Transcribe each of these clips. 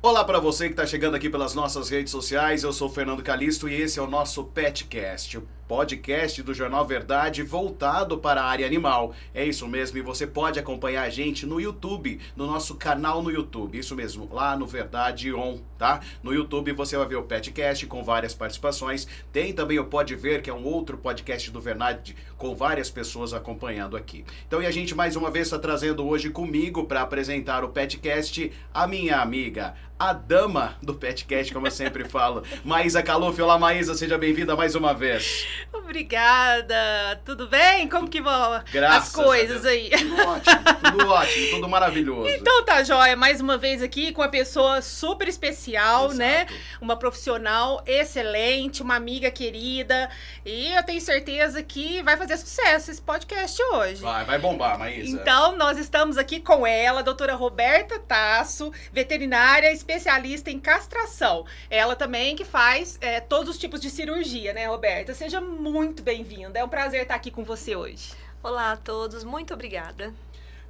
Olá para você que está chegando aqui pelas nossas redes sociais, eu sou o Fernando Calisto e esse é o nosso Petcast, o podcast do Jornal Verdade voltado para a área animal. É isso mesmo, e você pode acompanhar a gente no YouTube, no nosso canal no YouTube, isso mesmo, lá no Verdade On, tá? No YouTube você vai ver o Petcast com várias participações, tem também o Pode Ver, que é um outro podcast do Verdade com várias pessoas acompanhando aqui. Então, e a gente mais uma vez está trazendo hoje comigo para apresentar o Petcast a minha amiga, a dama do Petcast, como eu sempre falo, Maísa Caluf. Olá, Maísa, seja bem-vinda mais uma vez. Obrigada, tudo bem? Como que vão Graças as coisas aí? Tudo ótimo, tudo maravilhoso. Então tá joia, mais uma vez aqui com uma pessoa super especial, Exato. né? Uma profissional excelente, uma amiga querida, e eu tenho certeza que vai fazer sucesso esse podcast hoje. Vai bombar, Maísa. Então, nós estamos aqui com ela, a doutora Roberta Tasso, veterinária especialista em castração. Ela também que faz todos os tipos de cirurgia, né, Roberta? Seja muito bem-vinda. É um prazer estar aqui com você hoje. Olá a todos, muito obrigada.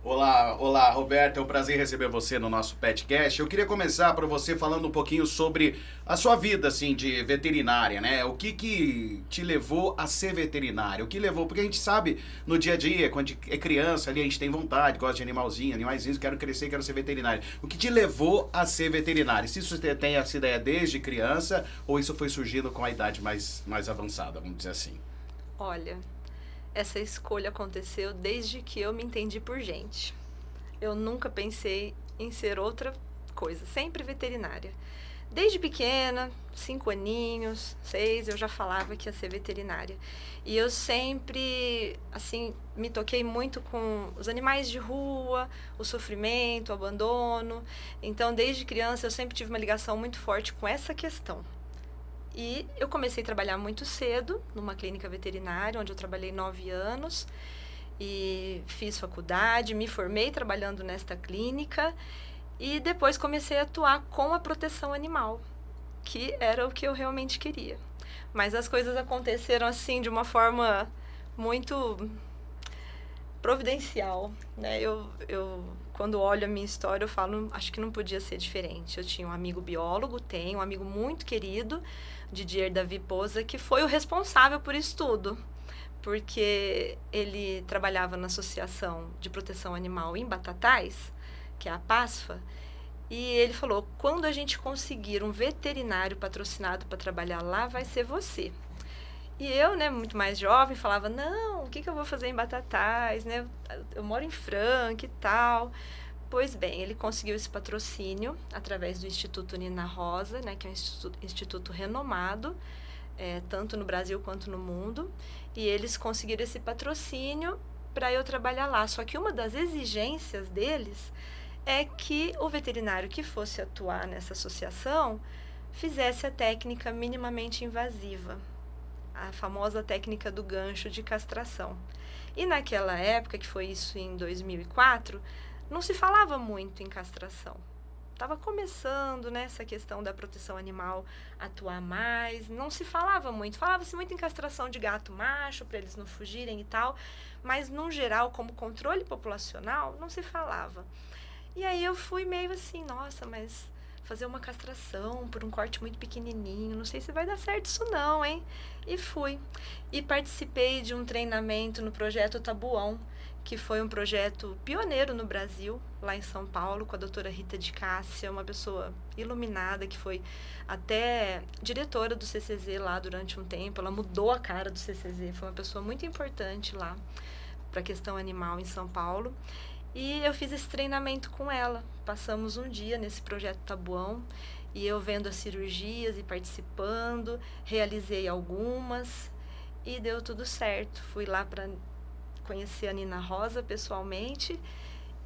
Olá, Roberta, é um prazer receber você no nosso Petcast. Eu queria começar para você falando um pouquinho sobre a sua vida, assim, de veterinária, né? O que te levou a ser veterinária? O que levou? Porque a gente sabe, no dia a dia, quando é criança ali, a gente tem vontade, gosta de animaizinhos, quero crescer, quero ser veterinário. O que te levou a ser veterinária? Se isso tem essa ideia desde criança, ou isso foi surgindo com a idade mais avançada, vamos dizer assim? Olha, essa escolha aconteceu desde que eu me entendi por gente. Eu nunca pensei em ser outra coisa, sempre veterinária. Desde pequena, 5 aninhos, 6, eu já falava que ia ser veterinária. E eu sempre, assim, me toquei muito com os animais de rua, o sofrimento, o abandono. Então, desde criança, eu sempre tive uma ligação muito forte com essa questão. E eu comecei a trabalhar muito cedo numa clínica veterinária, onde eu trabalhei 9 anos e fiz faculdade, me formei trabalhando nesta clínica e depois comecei a atuar com a proteção animal, que era o que eu realmente queria. Mas as coisas aconteceram assim de uma forma muito providencial, né? Eu quando olho a minha história, eu falo, acho que não podia ser diferente. Eu tinha um amigo biólogo, tenho um amigo muito querido, Didier Davi Poza, que foi o responsável por isso tudo, porque ele trabalhava na Associação de Proteção Animal em Batatais, que é a PASFA, e ele falou, quando a gente conseguir um veterinário patrocinado para trabalhar lá, vai ser você. E eu, né, muito mais jovem, falava, não, o que eu vou fazer em Batatais, né? Eu moro em Franca e tal. Pois bem, ele conseguiu esse patrocínio através do Instituto Nina Rosa, né, que é um instituto renomado, tanto no Brasil quanto no mundo. E eles conseguiram esse patrocínio para eu trabalhar lá. Só que uma das exigências deles é que o veterinário que fosse atuar nessa associação fizesse a técnica minimamente invasiva, a famosa técnica do gancho de castração. E naquela época, que foi isso em 2004, não se falava muito em castração. Estava começando, né, essa questão da proteção animal atuar mais, não se falava muito. Falava-se muito em castração de gato macho, para eles não fugirem e tal, mas, no geral, como controle populacional, não se falava. E aí eu fui meio assim, nossa, mas fazer uma castração por um corte muito pequenininho, não sei se vai dar certo isso não, hein? E fui. E participei de um treinamento no projeto Tabuão, que foi um projeto pioneiro no Brasil, lá em São Paulo, com a doutora Rita de Cássia, uma pessoa iluminada, que foi até diretora do CCZ lá durante um tempo. Ela mudou a cara do CCZ, foi uma pessoa muito importante lá para a questão animal em São Paulo. E eu fiz esse treinamento com ela. Passamos um dia nesse projeto Tabuão, e eu vendo as cirurgias e participando, realizei algumas e deu tudo certo. Fui lá para conhecer a Nina Rosa pessoalmente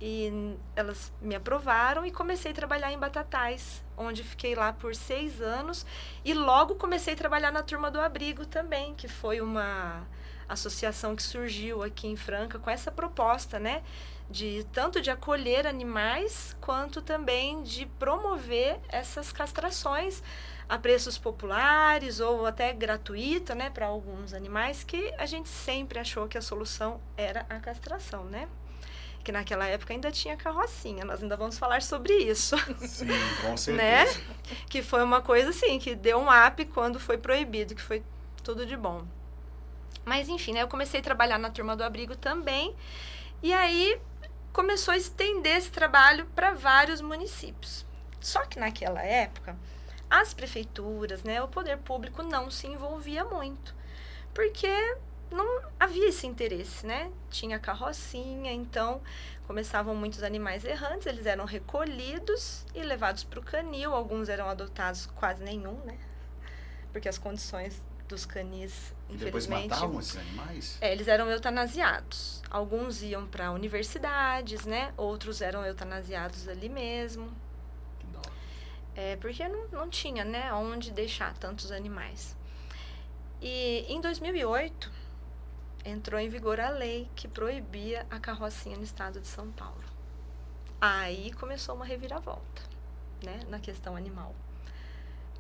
e elas me aprovaram e comecei a trabalhar em Batatais, onde fiquei lá por 6 anos e logo comecei a trabalhar na Turma do Abrigo também, que foi uma associação que surgiu aqui em Franca com essa proposta, né? Tanto de acolher animais, quanto também de promover essas castrações a preços populares ou até gratuita, né, para alguns animais, que a gente sempre achou que a solução era a castração, né? porque naquela época ainda tinha carrocinha, nós ainda vamos falar sobre isso. Sim, com certeza. Né? Que foi uma coisa assim, que deu um up quando foi proibido, que foi tudo de bom. Mas enfim, né, eu comecei a trabalhar na Turma do Abrigo também, e aí começou a estender esse trabalho para vários municípios. Só que naquela época, as prefeituras, né, o poder público não se envolvia muito, porque não havia esse interesse, né? Tinha carrocinha, então começavam muitos animais errantes, eles eram recolhidos e levados para o canil, alguns eram adotados, quase nenhum, né? Porque as condições dos canis, E depois infelizmente... matavam esses animais? eles eram eutanasiados. Alguns iam para universidades, né? Outros eram eutanasiados ali mesmo. Que dó. Porque não tinha, né? Onde deixar tantos animais. E em 2008, entrou em vigor a lei que proibia a carrocinha no estado de São Paulo. Aí começou uma reviravolta, né? Na questão animal.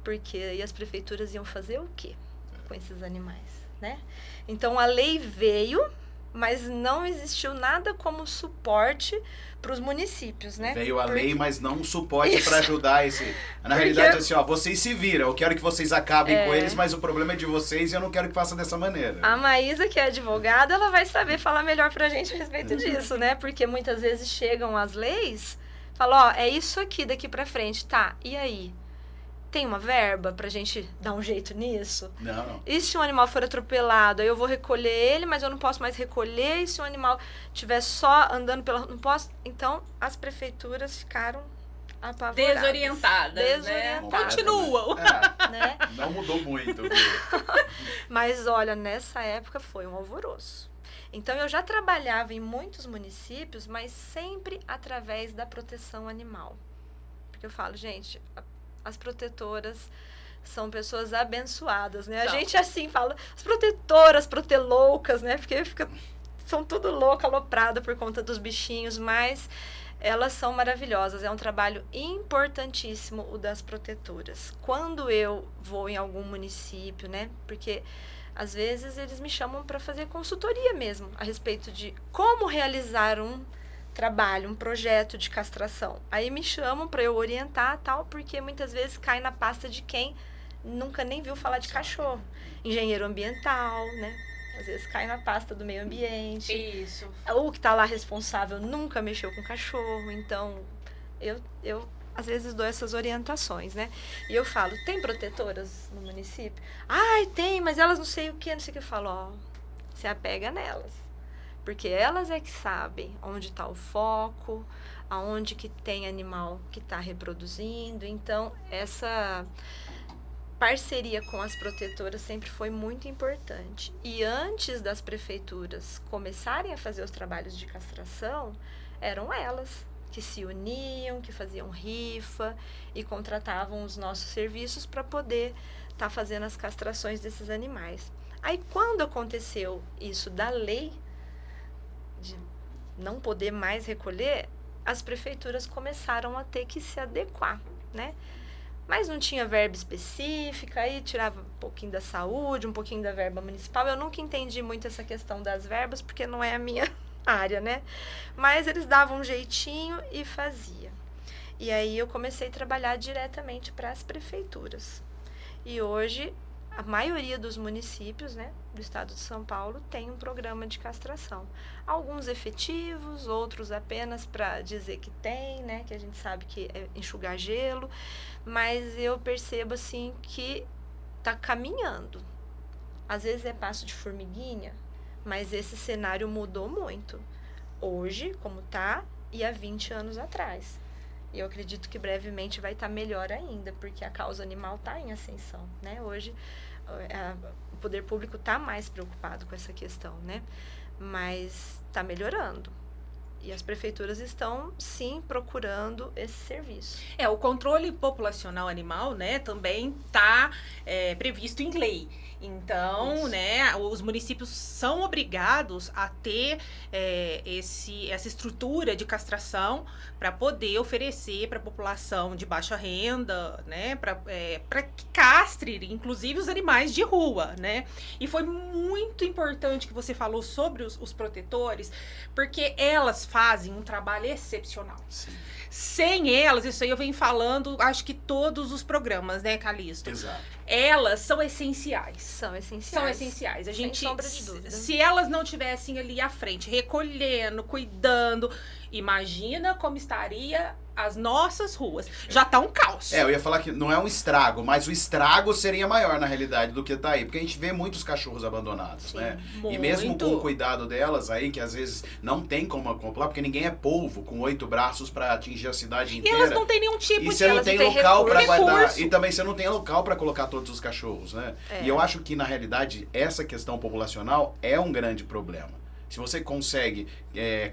Porque aí as prefeituras iam fazer o quê com esses animais, né? Então a lei veio, mas não existiu nada como suporte para os municípios, né? Veio a Porque- lei, mas não um suporte para Isso. ajudar esse... Na Porque- realidade, assim, ó, vocês se viram, eu quero que vocês acabem com É. eles, mas o problema é de vocês e eu não quero que faça dessa maneira. A Maísa, que é advogada, ela vai saber falar melhor pra gente a respeito disso, né? Porque muitas vezes chegam as leis, falam, ó, é isso aqui daqui pra frente, tá? E aí? Tem uma verba pra gente dar um jeito nisso? Não. E se um animal for atropelado, aí eu vou recolher ele, mas eu não posso mais recolher, e se um animal estiver só andando pela... Não posso... Então, as prefeituras ficaram apavoradas. Desorientadas, né? Desorientadas. Continuam. É, Né? não mudou muito. Viu? Mas olha, nessa época foi um alvoroço. Então eu já trabalhava em muitos municípios, mas sempre através da proteção animal. Porque eu falo, gente, as protetoras são pessoas abençoadas, né? A São. gente assim fala, as protetoras, proteloucas, né? Porque são tudo louca, aloprada por conta dos bichinhos, mas elas são maravilhosas. É um trabalho importantíssimo o das protetoras. Quando eu vou em algum município, né? Porque às vezes eles me chamam para fazer consultoria mesmo a respeito de como realizar um trabalho, um projeto de castração. Aí me chamam para eu orientar, tal, porque muitas vezes cai na pasta de quem nunca nem viu falar de cachorro. Engenheiro ambiental, né? Às vezes cai na pasta do meio ambiente. Isso. O que tá lá responsável nunca mexeu com cachorro, então eu às vezes dou essas orientações, né? E eu falo, tem protetoras no município? Ai, tem, mas elas não sei o que, não sei o que. Eu falo, ó, se apega nelas. Porque elas é que sabem onde está o foco, aonde que tem animal que está reproduzindo. Então, essa parceria com as protetoras sempre foi muito importante. E antes das prefeituras começarem a fazer os trabalhos de castração, eram elas que se uniam, que faziam rifa e contratavam os nossos serviços para poder estar fazendo as castrações desses animais. Aí, quando aconteceu isso da lei, de não poder mais recolher, as prefeituras começaram a ter que se adequar, né? Mas não tinha verba específica, aí tirava um pouquinho da saúde, um pouquinho da verba municipal. Eu nunca entendi muito essa questão das verbas, porque não é a minha área, né? Mas eles davam um jeitinho e fazia. E aí eu comecei a trabalhar diretamente para as prefeituras. E hoje, a maioria dos municípios, né, do estado de São Paulo tem um programa de castração. Alguns efetivos, outros apenas para dizer que tem, né, que a gente sabe que é enxugar gelo, mas eu percebo assim que está caminhando. Às vezes é passo de formiguinha, mas esse cenário mudou muito. Hoje, como está, e há 20 anos atrás. E eu acredito que brevemente vai estar melhor ainda, porque a causa animal está em ascensão, né? Hoje, o poder público está mais preocupado com essa questão, né? Mas está melhorando. E as prefeituras estão, sim, procurando esse serviço. O controle populacional animal, né, também está previsto em lei. Então, Isso. né, os municípios são obrigados a ter essa estrutura de castração para poder oferecer para a população de baixa renda, né, para que castre, inclusive, os animais de rua, né? E foi muito importante que você falou sobre os protetores, porque elas fazem um trabalho excepcional. Sim. Sem elas, isso aí eu venho falando, acho que todos os programas, né, Calixto? Exato. Elas são essenciais. São essenciais. São essenciais. A Sem gente, sombra de dúvida. se elas não tivessem ali à frente, recolhendo, cuidando, imagina como estaria as nossas ruas. Já tá um caos. Eu ia falar que não é um estrago, mas o estrago seria maior na realidade do que tá aí. Porque a gente vê muitos cachorros abandonados, Sim, né? muito. E mesmo com o cuidado delas aí, que às vezes não tem como acoplar, porque ninguém é polvo com 8 braços pra atingir a cidade E inteira. elas não têm nenhum tipo E de... você não elas tem não têm local pra guardar. recurso. E também você não tem local pra colocar todos os cachorros, né? É. E eu acho que, na realidade, essa questão populacional é um grande problema. Se você consegue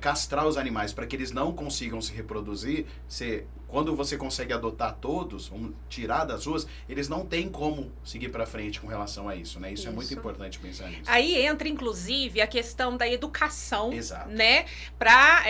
castrar os animais para que eles não consigam se reproduzir, quando você consegue adotar todos, vamos tirar das ruas, eles não têm como seguir para frente com relação a isso, né? Isso é muito Isso. importante pensar nisso. Aí entra, inclusive, a questão da educação, Exato. né? Pra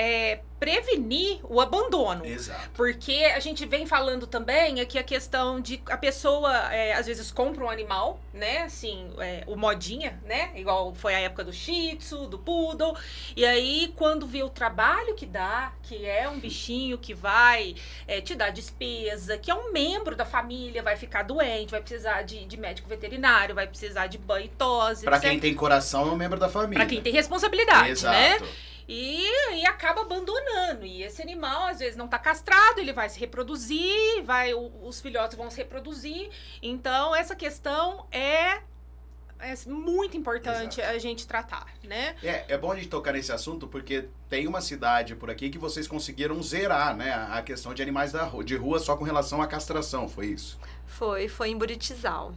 prevenir o abandono. Exato. Porque a gente vem falando também aqui a questão de a pessoa, às vezes, compra um animal, né? Assim, o modinha, né? Igual foi a época do Shih Tzu, do Poodle. E aí, quando vê o trabalho que dá, que é um bichinho que vai te dar despesa, que é um membro da família, vai ficar doente, vai precisar de médico veterinário, vai precisar de banho e tosse. Para etc. quem tem coração, é um membro da família. Pra quem tem responsabilidade, Exato. né? E acaba abandonando. E esse animal, às vezes, não tá castrado, ele vai se reproduzir, os filhotes vão se reproduzir. Então, essa questão é muito importante Exato. a gente tratar, né? É bom a gente tocar nesse assunto porque tem uma cidade por aqui que vocês conseguiram zerar, né? A questão de animais de rua só com relação à castração, foi isso? Foi em Buritizal.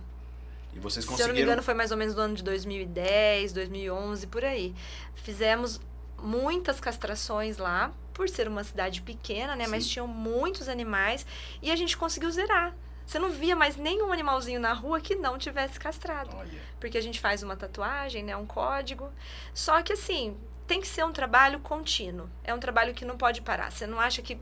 E vocês Se eu conseguiram... não me engano, foi mais ou menos no ano de 2010, 2011, por aí. Fizemos muitas castrações lá, por ser uma cidade pequena, né? Sim. Mas tinham muitos animais e a gente conseguiu zerar. Você não via mais nenhum animalzinho na rua que não tivesse castrado. Olha, Porque a gente faz uma tatuagem, né? Um código. Só que assim, tem que ser um trabalho contínuo. É um trabalho que não pode parar. Você não acha que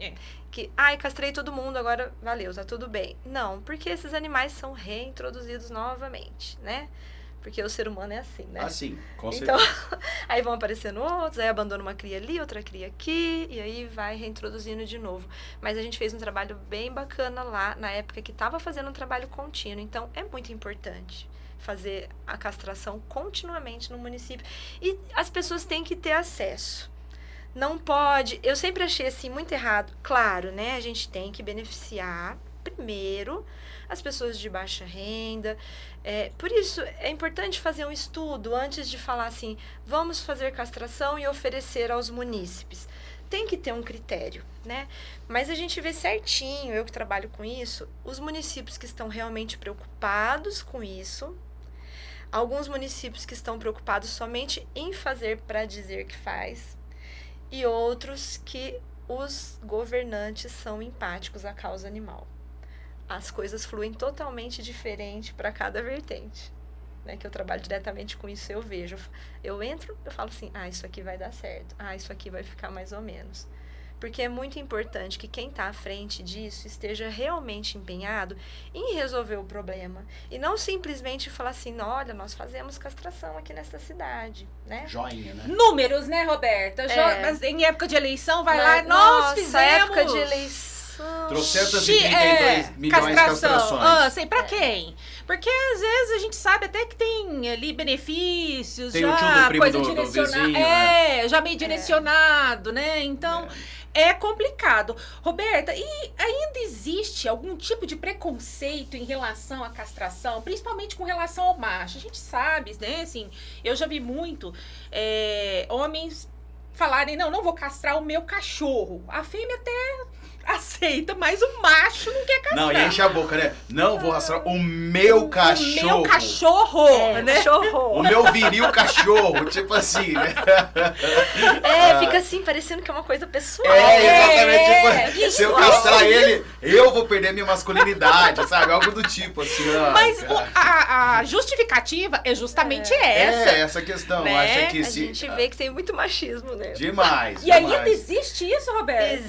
castrei todo mundo, agora valeu, tá tudo bem. Não, porque esses animais são reintroduzidos novamente, né? Porque o ser humano é assim, né? assim, com Então, certeza. aí vão aparecendo outros, aí abandona uma cria ali, outra cria aqui, e aí vai reintroduzindo de novo. Mas a gente fez um trabalho bem bacana lá, na época que estava fazendo um trabalho contínuo. Então, é muito importante fazer a castração continuamente no município. E as pessoas têm que ter acesso. Não pode... Eu sempre achei assim muito errado. Claro, né? A gente tem que beneficiar primeiro as pessoas de baixa renda. Por isso, é importante fazer um estudo antes de falar assim, vamos fazer castração e oferecer aos munícipes. Tem que ter um critério, né? Mas a gente vê certinho, eu que trabalho com isso, os municípios que estão realmente preocupados com isso, alguns municípios que estão preocupados somente em fazer para dizer que faz, e outros que os governantes são empáticos à causa animal. As coisas fluem totalmente diferente para cada vertente, né? Que eu trabalho diretamente com isso, eu vejo. Eu entro, eu falo assim, isso aqui vai dar certo. Isso aqui vai ficar mais ou menos. Porque é muito importante que quem está à frente disso esteja realmente empenhado em resolver o problema. E não simplesmente falar assim, olha, nós fazemos castração aqui nessa cidade, né? Joinha, né? Números, né, Roberta? Mas em época de eleição, vai lá, nós Nossa, fizemos... época de eleição... 332 milhões de castrações. Sei, pra quem? Porque às vezes a gente sabe até que tem ali benefícios, Tem o tio já do primo coisa do direcionada. vizinho, né? Já meio direcionado, né? Então, é complicado. Roberta, e ainda existe algum tipo de preconceito em relação à castração, principalmente com relação ao macho? A gente sabe, né? Assim, eu já vi muito homens falarem, não vou castrar o meu cachorro. A fêmea até aceita, mas o macho não quer castrar. Não, e enche a boca, né? Não vou castrar o meu cachorro. O meu cachorro, né? Cachorro. O meu viril cachorro, tipo assim, né? Fica assim, parecendo que é uma coisa pessoal. Exatamente. Tipo, se eu isso. castrar ele, eu vou perder minha masculinidade, sabe? Algo do tipo, assim, ó. Mas a justificativa é justamente essa. Essa questão. Né? Acha que A se... gente vê que tem muito machismo, né? Demais. E ainda demais. existe isso, Roberto?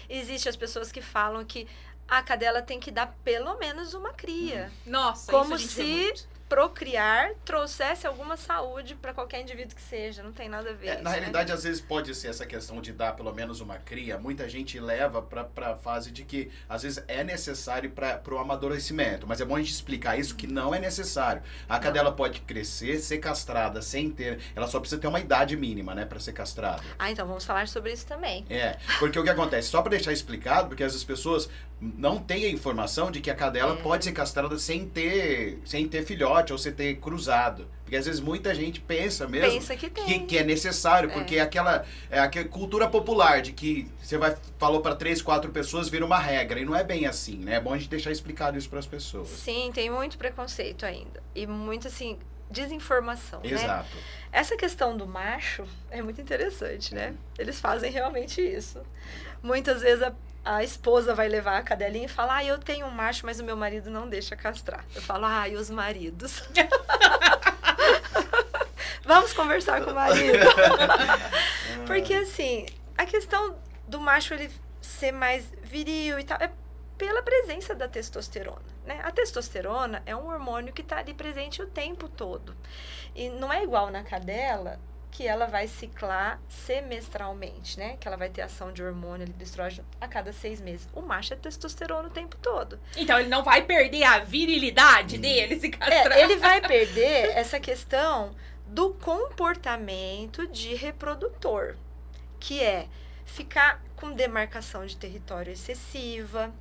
Existe as pessoas que falam que a cadela tem que dar pelo menos uma cria. Nossa, Como isso a gente vê se muito. procriar trouxesse alguma saúde para qualquer indivíduo que seja. Não tem nada a ver. Na realidade, às vezes pode ser essa questão de dar pelo menos uma cria. Muita gente leva para a fase de que às vezes é necessário para o amadurecimento. Mas é bom a gente explicar isso, que não é necessário. A cadela pode crescer, ser castrada sem ter... Ela só precisa ter uma idade mínima, né, para ser castrada. Então vamos falar sobre isso também. Porque o que acontece? Só para deixar explicado, porque as pessoas não têm a informação de que a cadela pode ser castrada sem ter filhote ou sem ter cruzado. Porque às vezes muita gente pensa mesmo que é necessário, porque é aquela cultura popular de que você falou para 3, 4 pessoas, vira uma regra. E não é bem assim, né? É bom a gente deixar explicado isso para as pessoas. Sim, tem muito preconceito ainda. E muito, assim, desinformação, Exato. né? Essa questão do macho é muito interessante, né? Eles fazem realmente isso. Muitas vezes a esposa vai levar a cadelinha e fala, eu tenho um macho, mas o meu marido não deixa castrar. Eu falo, e os maridos? Vamos conversar com o marido. Porque, assim, a questão do macho ele ser mais viril e tal, é pela presença da testosterona, né? A testosterona é um hormônio que está ali presente o tempo todo. E não é igual na cadela, que ela vai ciclar semestralmente, né? Que ela vai ter ação de hormônio de estrógeno a cada 6 meses. O macho é testosterona o tempo todo. Então ele não vai perder a virilidade dele se castrar. Ele vai perder essa questão do comportamento de reprodutor, que é ficar com demarcação de território excessiva,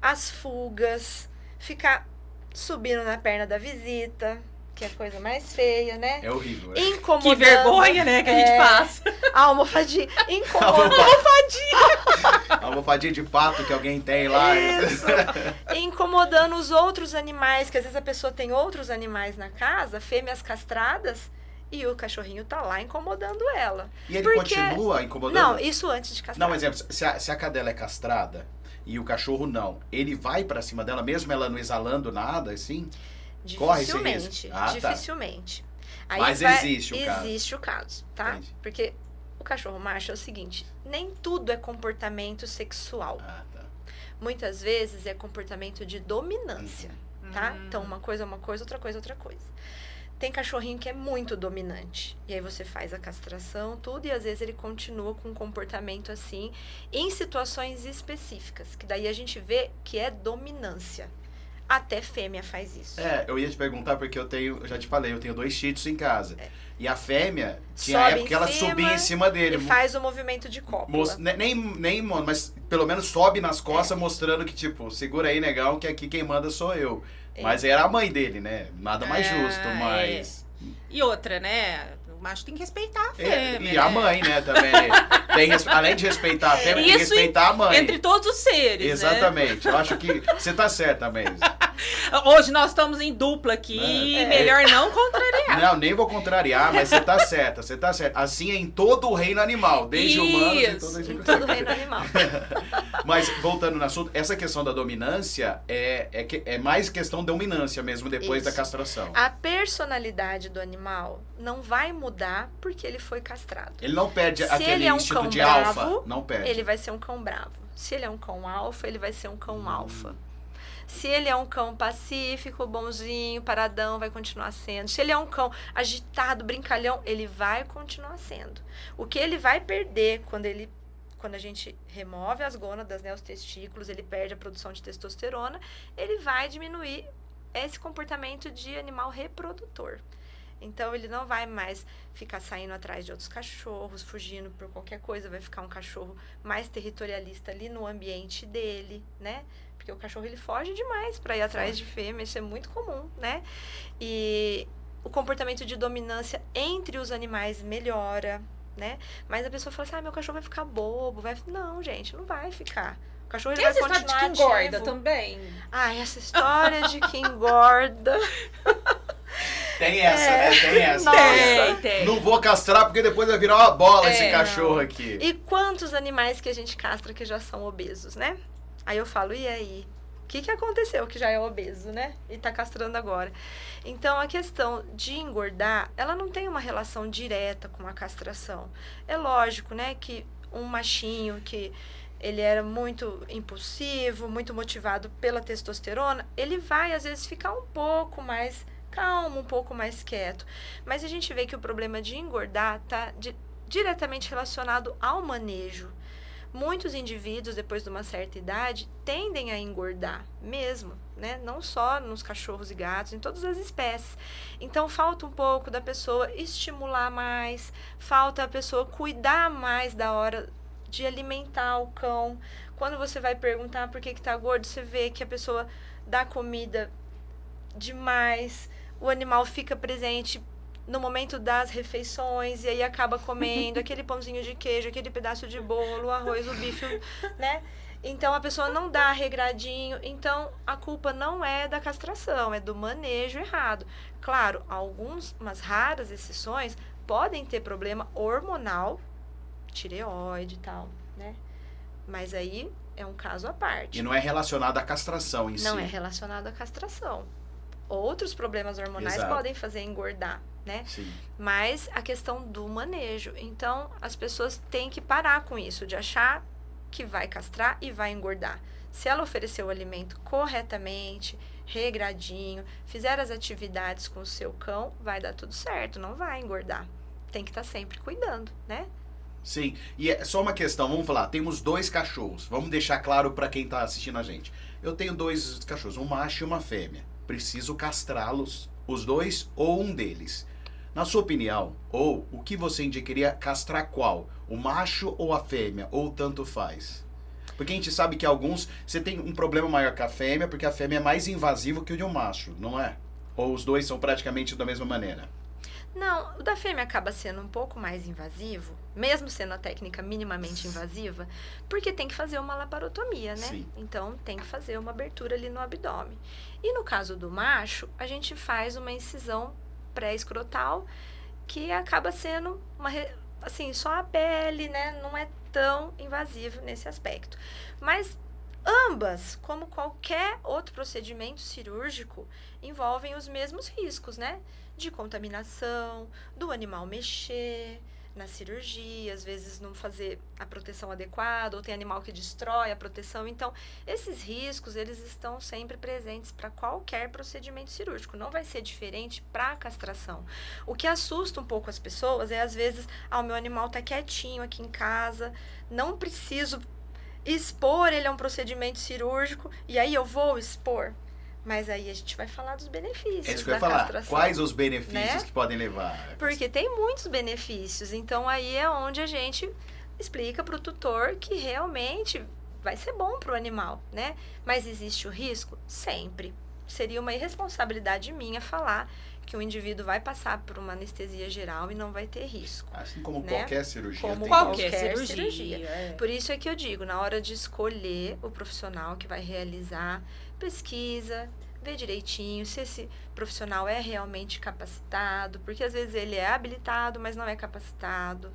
as fugas, ficar subindo na perna da visita, que é a coisa mais feia, né? É horrível. Incomodando. Que vergonha, né, que a gente passa. A almofadinha. Incomodando. A almofadinha de pato que alguém tem lá. Isso. Incomodando os outros animais, que às vezes a pessoa tem outros animais na casa, fêmeas castradas, e o cachorrinho tá lá incomodando ela. E ele continua incomodando? Não, isso antes de castrar. Não, exemplo, se a cadela é castrada e o cachorro não, ele vai pra cima dela, mesmo ela não exalando nada, assim? Dificilmente. Dificilmente. Aí mas existe o caso. Existe o caso, tá? Entendi. Porque o cachorro macho é o seguinte, nem tudo é comportamento sexual. Tá. Muitas vezes é comportamento de dominância, tá? Então, uma coisa é uma coisa, outra coisa é outra coisa. Tem cachorrinho que é muito dominante. E aí você faz a castração, tudo, e às vezes ele continua com um comportamento assim, em situações específicas. Que daí a gente vê que é dominância. Até fêmea faz isso. Eu ia te perguntar porque eu já te falei, eu tenho 2 shih tzus em casa. E a fêmea, tinha Sobe época que ela subia em cima dele. E faz o movimento de cópula. Mas pelo menos sobe nas costas, mostrando que, tipo, segura aí, negão, que aqui quem manda sou eu. Mas era a mãe dele, né? Nada mais justo, mas... E outra, né? O macho tem que respeitar a fêmea. E a mãe, né, também. Além de respeitar a fêmea, tem que respeitar a mãe. Entre todos os seres, Exatamente. Né? Eu acho que você tá certa mesmo. Hoje nós estamos em dupla aqui, melhor não contrariar. Não, nem vou contrariar, mas você tá certa, Assim é em todo o reino animal, desde humanos em todo o reino animal. Mas, voltando no assunto, essa questão da dominância é mais questão de dominância mesmo, depois da castração. A personalidade do animal não vai mudar porque ele foi castrado. Ele não perde aquele instinto de bravo, alfa, não perde. Ele vai ser um cão bravo. Se ele é um cão alfa, ele vai ser um cão alfa. Se ele é um cão pacífico, bonzinho, paradão, vai continuar sendo. Se ele é um cão agitado, brincalhão, ele vai continuar sendo. O que ele vai perder quando a gente remove as gônadas, né, os testículos, ele perde a produção de testosterona, ele vai diminuir esse comportamento de animal reprodutor. Então, ele não vai mais ficar saindo atrás de outros cachorros, fugindo por qualquer coisa, vai ficar um cachorro mais territorialista ali no ambiente dele, né? Porque o cachorro, ele foge demais para ir atrás de fêmea, isso é muito comum, né? E o comportamento de dominância entre os animais melhora, né? Mas a pessoa fala assim, meu cachorro vai ficar bobo, Não, gente, não vai ficar. O cachorro ele vai continuar essa história de que engorda também? Essa história de que engorda... Tem essa, né? Tem essa. Tem. Não vou castrar porque depois vai virar uma bola esse cachorro aqui. E quantos animais que a gente castra que já são obesos, né? Aí eu falo, e aí? O que aconteceu que já é obeso, né? E tá castrando agora. Então, a questão de engordar, ela não tem uma relação direta com a castração. É lógico, né, que um machinho que ele era muito impulsivo, muito motivado pela testosterona, ele vai, às vezes, ficar um pouco mais calmo, um pouco mais quieto. Mas a gente vê que o problema de engordar está diretamente relacionado ao manejo. Muitos indivíduos, depois de uma certa idade, tendem a engordar mesmo, né? Não só nos cachorros e gatos, em todas as espécies. Então, falta um pouco da pessoa estimular mais, falta a pessoa cuidar mais da hora de alimentar o cão. Quando você vai perguntar por que tá gordo, você vê que a pessoa dá comida demais, o animal fica presente no momento das refeições, e aí acaba comendo aquele pãozinho de queijo, aquele pedaço de bolo, o arroz, o bife, né? Então, a pessoa não dá regradinho. Então, a culpa não é da castração, é do manejo errado. Claro, umas raras exceções podem ter problema hormonal, tireoide e tal, né? Mas aí é um caso à parte. E não é relacionado à castração em si. Não é relacionado à castração. Outros problemas hormonais Exato. podem fazer engordar, né? Sim. Mas a questão do manejo. Então, as pessoas têm que parar com isso, de achar que vai castrar e vai engordar. Se ela oferecer o alimento corretamente, regradinho, fizer as atividades com o seu cão, vai dar tudo certo, não vai engordar. Tem que estar sempre cuidando, né? Sim, e é só uma questão, vamos falar, temos 2 cachorros, vamos deixar claro para quem tá assistindo a gente. Eu tenho 2 cachorros, um macho e uma fêmea. Preciso castrá-los, os 2 ou um deles. Na sua opinião, ou o que você indicaria castrar qual? O macho ou a fêmea? Ou tanto faz? Porque a gente sabe que alguns, você tem um problema maior com a fêmea, porque a fêmea é mais invasiva que o de um macho, não é? Ou os 2 são praticamente da mesma maneira? Não, o da fêmea acaba sendo um pouco mais invasivo, mesmo sendo a técnica minimamente invasiva, porque tem que fazer uma laparotomia, né? Sim. Então, tem que fazer uma abertura ali no abdômen. E no caso do macho, a gente faz uma incisão pré-escrotal, que acaba sendo assim, só a pele, né? Não é tão invasivo nesse aspecto. Mas ambas, como qualquer outro procedimento cirúrgico, envolvem os mesmos riscos, né? De contaminação, do animal mexer na cirurgia, às vezes não fazer a proteção adequada, ou tem animal que destrói a proteção. Então, esses riscos, eles estão sempre presentes para qualquer procedimento cirúrgico. Não vai ser diferente para a castração. O que assusta um pouco as pessoas é, às vezes, o meu animal tá quietinho aqui em casa, não preciso expor ele a um procedimento cirúrgico, e aí eu vou expor. Mas aí a gente vai falar dos benefícios É isso que eu ia da falar. castração. Quais os benefícios, né? que podem levar? Porque tem muitos benefícios. Então, aí é onde a gente explica para o tutor que realmente vai ser bom para o animal, né? Mas existe o risco? Sempre. Seria uma irresponsabilidade minha falar que o indivíduo vai passar por uma anestesia geral e não vai ter risco. Assim como né? qualquer cirurgia. Como tem Qualquer risco. cirurgia. É. Por isso é que eu digo, na hora de escolher o profissional que vai realizar, pesquisa, ver direitinho se esse profissional é realmente capacitado, porque às vezes ele é habilitado, mas não é capacitado.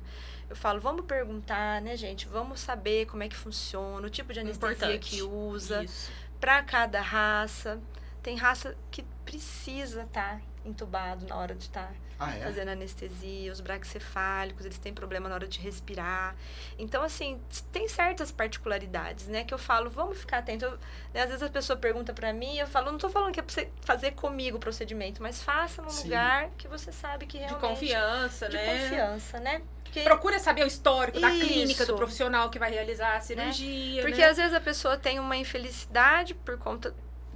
Eu falo, vamos perguntar, né, gente? Vamos saber como é que funciona, o tipo de anestesia Importante. que usa, Isso. para cada raça. Tem raça que precisa estar entubado na hora de estar Ah, é? fazendo anestesia, os braquicefálicos, eles têm problema na hora de respirar. Então, assim, tem certas particularidades, né, que eu falo, vamos ficar atento. Né, às vezes a pessoa pergunta pra mim, eu falo, não tô falando que é pra você fazer comigo o procedimento, mas faça num Sim. lugar que você sabe que De realmente... confiança, De né? confiança, né? Porque, Procura saber o histórico da Isso. clínica, do profissional que vai realizar a cirurgia, porque né? às vezes a pessoa tem uma infelicidade por conta,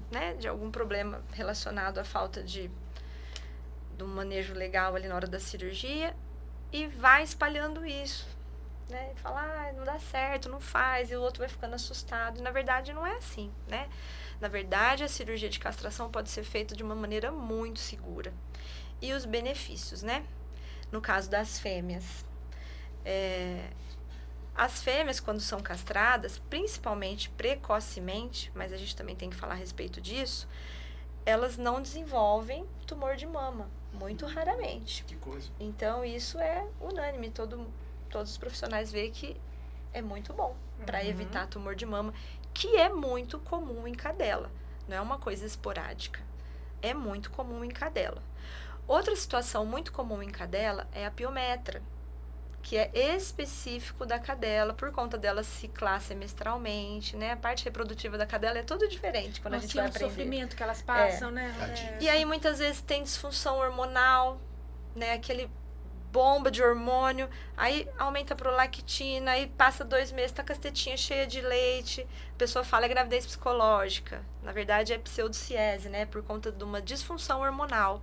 né, de algum problema relacionado à falta de um manejo legal ali na hora da cirurgia, e vai espalhando isso, né? E fala, não dá certo, não faz, e o outro vai ficando assustado. E na verdade não é assim, né? Na verdade, a cirurgia de castração pode ser feita de uma maneira muito segura. E os benefícios, né? No caso das fêmeas. As fêmeas, quando são castradas, principalmente precocemente, mas a gente também tem que falar a respeito disso, elas não desenvolvem tumor de mama, muito raramente. Que coisa. Então, isso é unânime, todos os profissionais veem que é muito bom para evitar tumor de mama, que é muito comum em cadela, não é uma coisa esporádica, é muito comum em cadela. Outra situação muito comum em cadela é a piometra, que é específico da cadela, por conta dela ciclar semestralmente, né? A parte reprodutiva da cadela é tudo diferente quando a gente vai aprender. O sofrimento que elas passam, né? E aí, muitas vezes, tem disfunção hormonal, né? Aquele bomba de hormônio, aí aumenta a prolactina, aí passa 2 meses, tá com as tetinhas cheias de leite, a pessoa fala é gravidez psicológica. Na verdade, é pseudociese, né? Por conta de uma disfunção hormonal.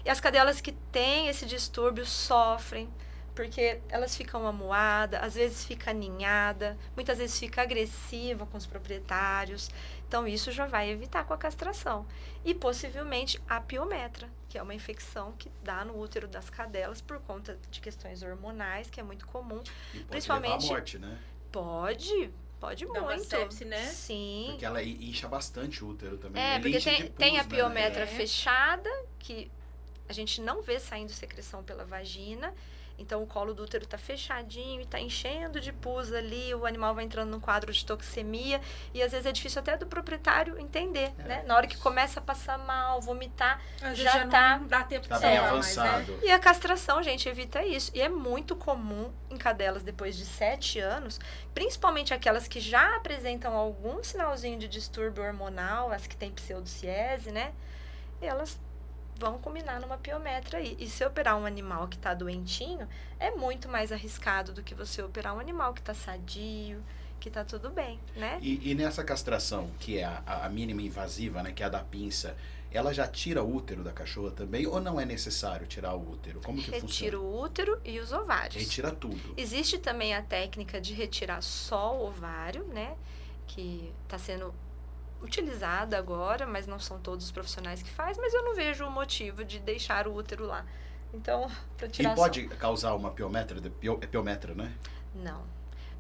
E as cadelas que têm esse distúrbio sofrem, porque elas ficam amuadas, às vezes fica aninhada, muitas vezes fica agressiva com os proprietários. Então, isso já vai evitar com a castração. E, possivelmente, a piometra, que é uma infecção que dá no útero das cadelas por conta de questões hormonais, que é muito comum. E pode principalmente levar à morte, né? Pode Dá uma muito. sepse, né? Sim. Porque ela incha bastante o útero também. É, Ele porque enche de tem a pus, né? piometra fechada, que a gente não vê saindo secreção pela vagina. Então, o colo do útero está fechadinho e está enchendo de pus ali, o animal vai entrando num quadro de toxemia e às vezes é difícil até do proprietário entender, né? Na hora que começa a passar mal, vomitar, já tá... Não dá tempo Tá de bem salvar mais, né? avançado. E a castração, gente, evita isso. E é muito comum em cadelas depois de 7 anos, principalmente aquelas que já apresentam algum sinalzinho de distúrbio hormonal, as que têm pseudociese, né? Elas vão culminar numa piometra aí. E se operar um animal que está doentinho, é muito mais arriscado do que você operar um animal que está sadio, que está tudo bem, né? E nessa castração, que é a mínima invasiva, né, que é a da pinça, ela já tira o útero da cachorra também ou não é necessário tirar o útero? Como que funciona? Retira o útero e os ovários. Retira tudo. Existe também a técnica de retirar só o ovário, né? Que está sendo utilizada agora, mas não são todos os profissionais que fazem, mas eu não vejo o motivo de deixar o útero lá. Então, para tirar E pode causar uma piometra? É piometra, né? Não.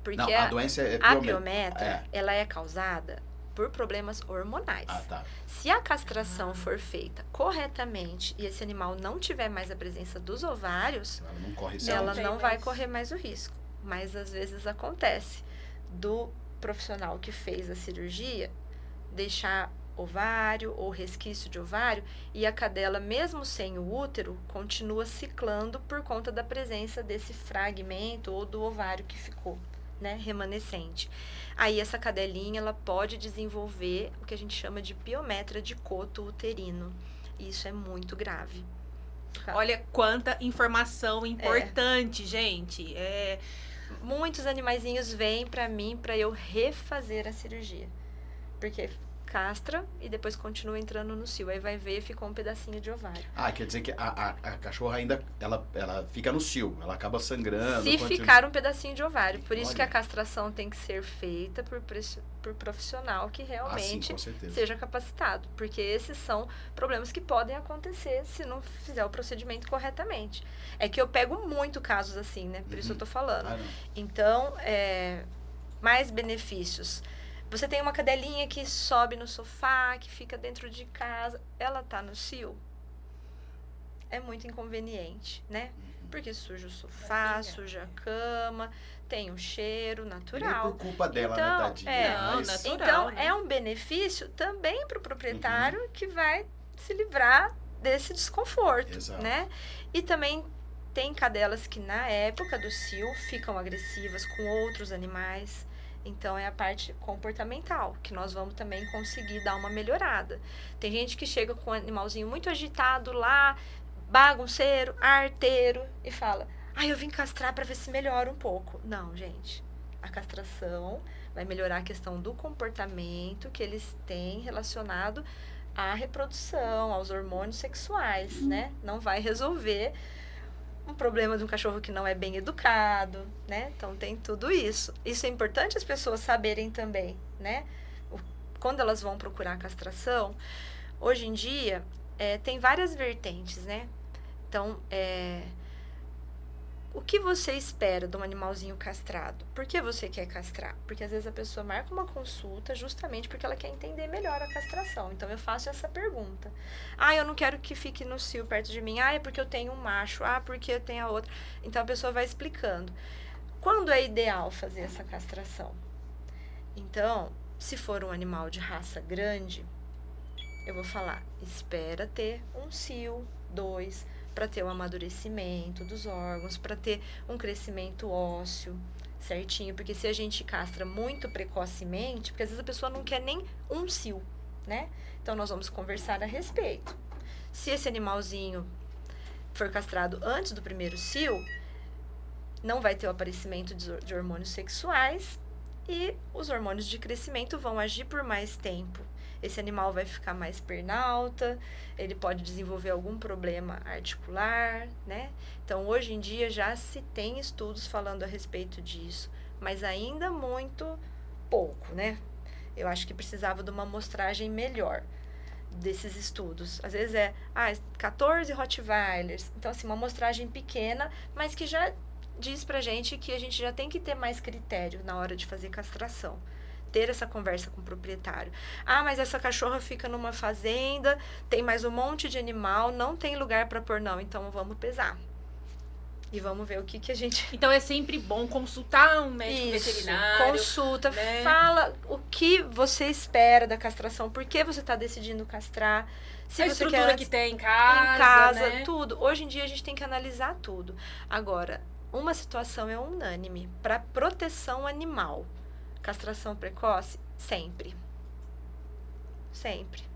Porque Não, a doença é a piometra. piometra, ela é causada por problemas hormonais. Ah, tá. Se a castração for feita corretamente e esse animal não tiver mais a presença dos ovários, Ela não corre risco. ela tem não vai mais. correr mais o risco. Mas às vezes acontece do profissional que fez a cirurgia deixar ovário ou resquício de ovário e a cadela, mesmo sem o útero, continua ciclando por conta da presença desse fragmento ou do ovário que ficou, né, remanescente. Aí essa cadelinha, ela pode desenvolver o que a gente chama de piometra de coto uterino. E isso é muito grave. Olha quanta informação importante, gente. Muitos animaizinhos vêm pra mim pra eu refazer a cirurgia. Porque castra e depois continua entrando no cio. Aí vai ver, ficou um pedacinho de ovário. Ah, quer dizer que a cachorra ainda, ela fica no cio, ela acaba sangrando. Se ficar um pedacinho de ovário. Por isso Olha. que a castração tem que ser feita por profissional que Ah, sim, realmente com certeza. seja capacitado. Porque esses são problemas que podem acontecer se não fizer o procedimento corretamente. É que eu pego muito casos assim, né? Por isso eu tô falando. Ah, não. Então, mais benefícios. Você tem uma cadelinha que sobe no sofá, que fica dentro de casa, ela tá no cio. É muito inconveniente, né? Porque suja o sofá, suja a cama, tem um cheiro Nem natural. por culpa dela, Então, né, tadinha? Não, Mas- natural. Então, né? é um benefício também para o proprietário que vai se livrar desse desconforto, Exato. né? E também tem cadelas que na época do cio ficam agressivas com outros animais. Então, é a parte comportamental, que nós vamos também conseguir dar uma melhorada. Tem gente que chega com um animalzinho muito agitado lá, bagunceiro, arteiro, e fala, eu vim castrar para ver se melhora um pouco. Não, gente. A castração vai melhorar a questão do comportamento que eles têm relacionado à reprodução, aos hormônios sexuais, né? Não vai resolver um problema de um cachorro que não é bem educado, né? Então, tem tudo isso. Isso é importante as pessoas saberem também, né? Quando elas vão procurar castração, hoje em dia, tem várias vertentes, né? Então, o que você espera de um animalzinho castrado? Por que você quer castrar? Porque às vezes a pessoa marca uma consulta justamente porque ela quer entender melhor a castração. Então eu faço essa pergunta. Eu não quero que fique no cio perto de mim. É porque eu tenho um macho. Porque eu tenho a outra. Então a pessoa vai explicando. Quando é ideal fazer essa castração? Então, se for um animal de raça grande, eu vou falar, espera ter um cio, 2, para ter um amadurecimento dos órgãos, para ter um crescimento ósseo certinho, porque se a gente castra muito precocemente, porque às vezes a pessoa não quer nem um cio, né? Então nós vamos conversar a respeito. Se esse animalzinho for castrado antes do primeiro cio, não vai ter o aparecimento de hormônios sexuais e os hormônios de crescimento vão agir por mais tempo. Esse animal vai ficar mais pernalta, ele pode desenvolver algum problema articular, né? Então, hoje em dia já se tem estudos falando a respeito disso, mas ainda muito pouco, né? Eu acho que precisava de uma amostragem melhor desses estudos. Às vezes 14 Rottweilers. Então, assim, uma amostragem pequena, mas que já diz pra gente que a gente já tem que ter mais critério na hora de fazer castração. Ter essa conversa com o proprietário. Mas essa cachorra fica numa fazenda, tem mais um monte de animal, não tem lugar para pôr, não. Então, vamos pesar. E vamos ver o que a gente... Então, é sempre bom consultar um médico veterinário. Consulta, né? Fala o que você espera da castração, por que você está decidindo castrar. Se a você estrutura quer que tem em casa, né? Tudo. Hoje em dia, a gente tem que analisar tudo. Agora, uma situação é unânime. Para proteção animal, castração precoce, sempre. Sempre.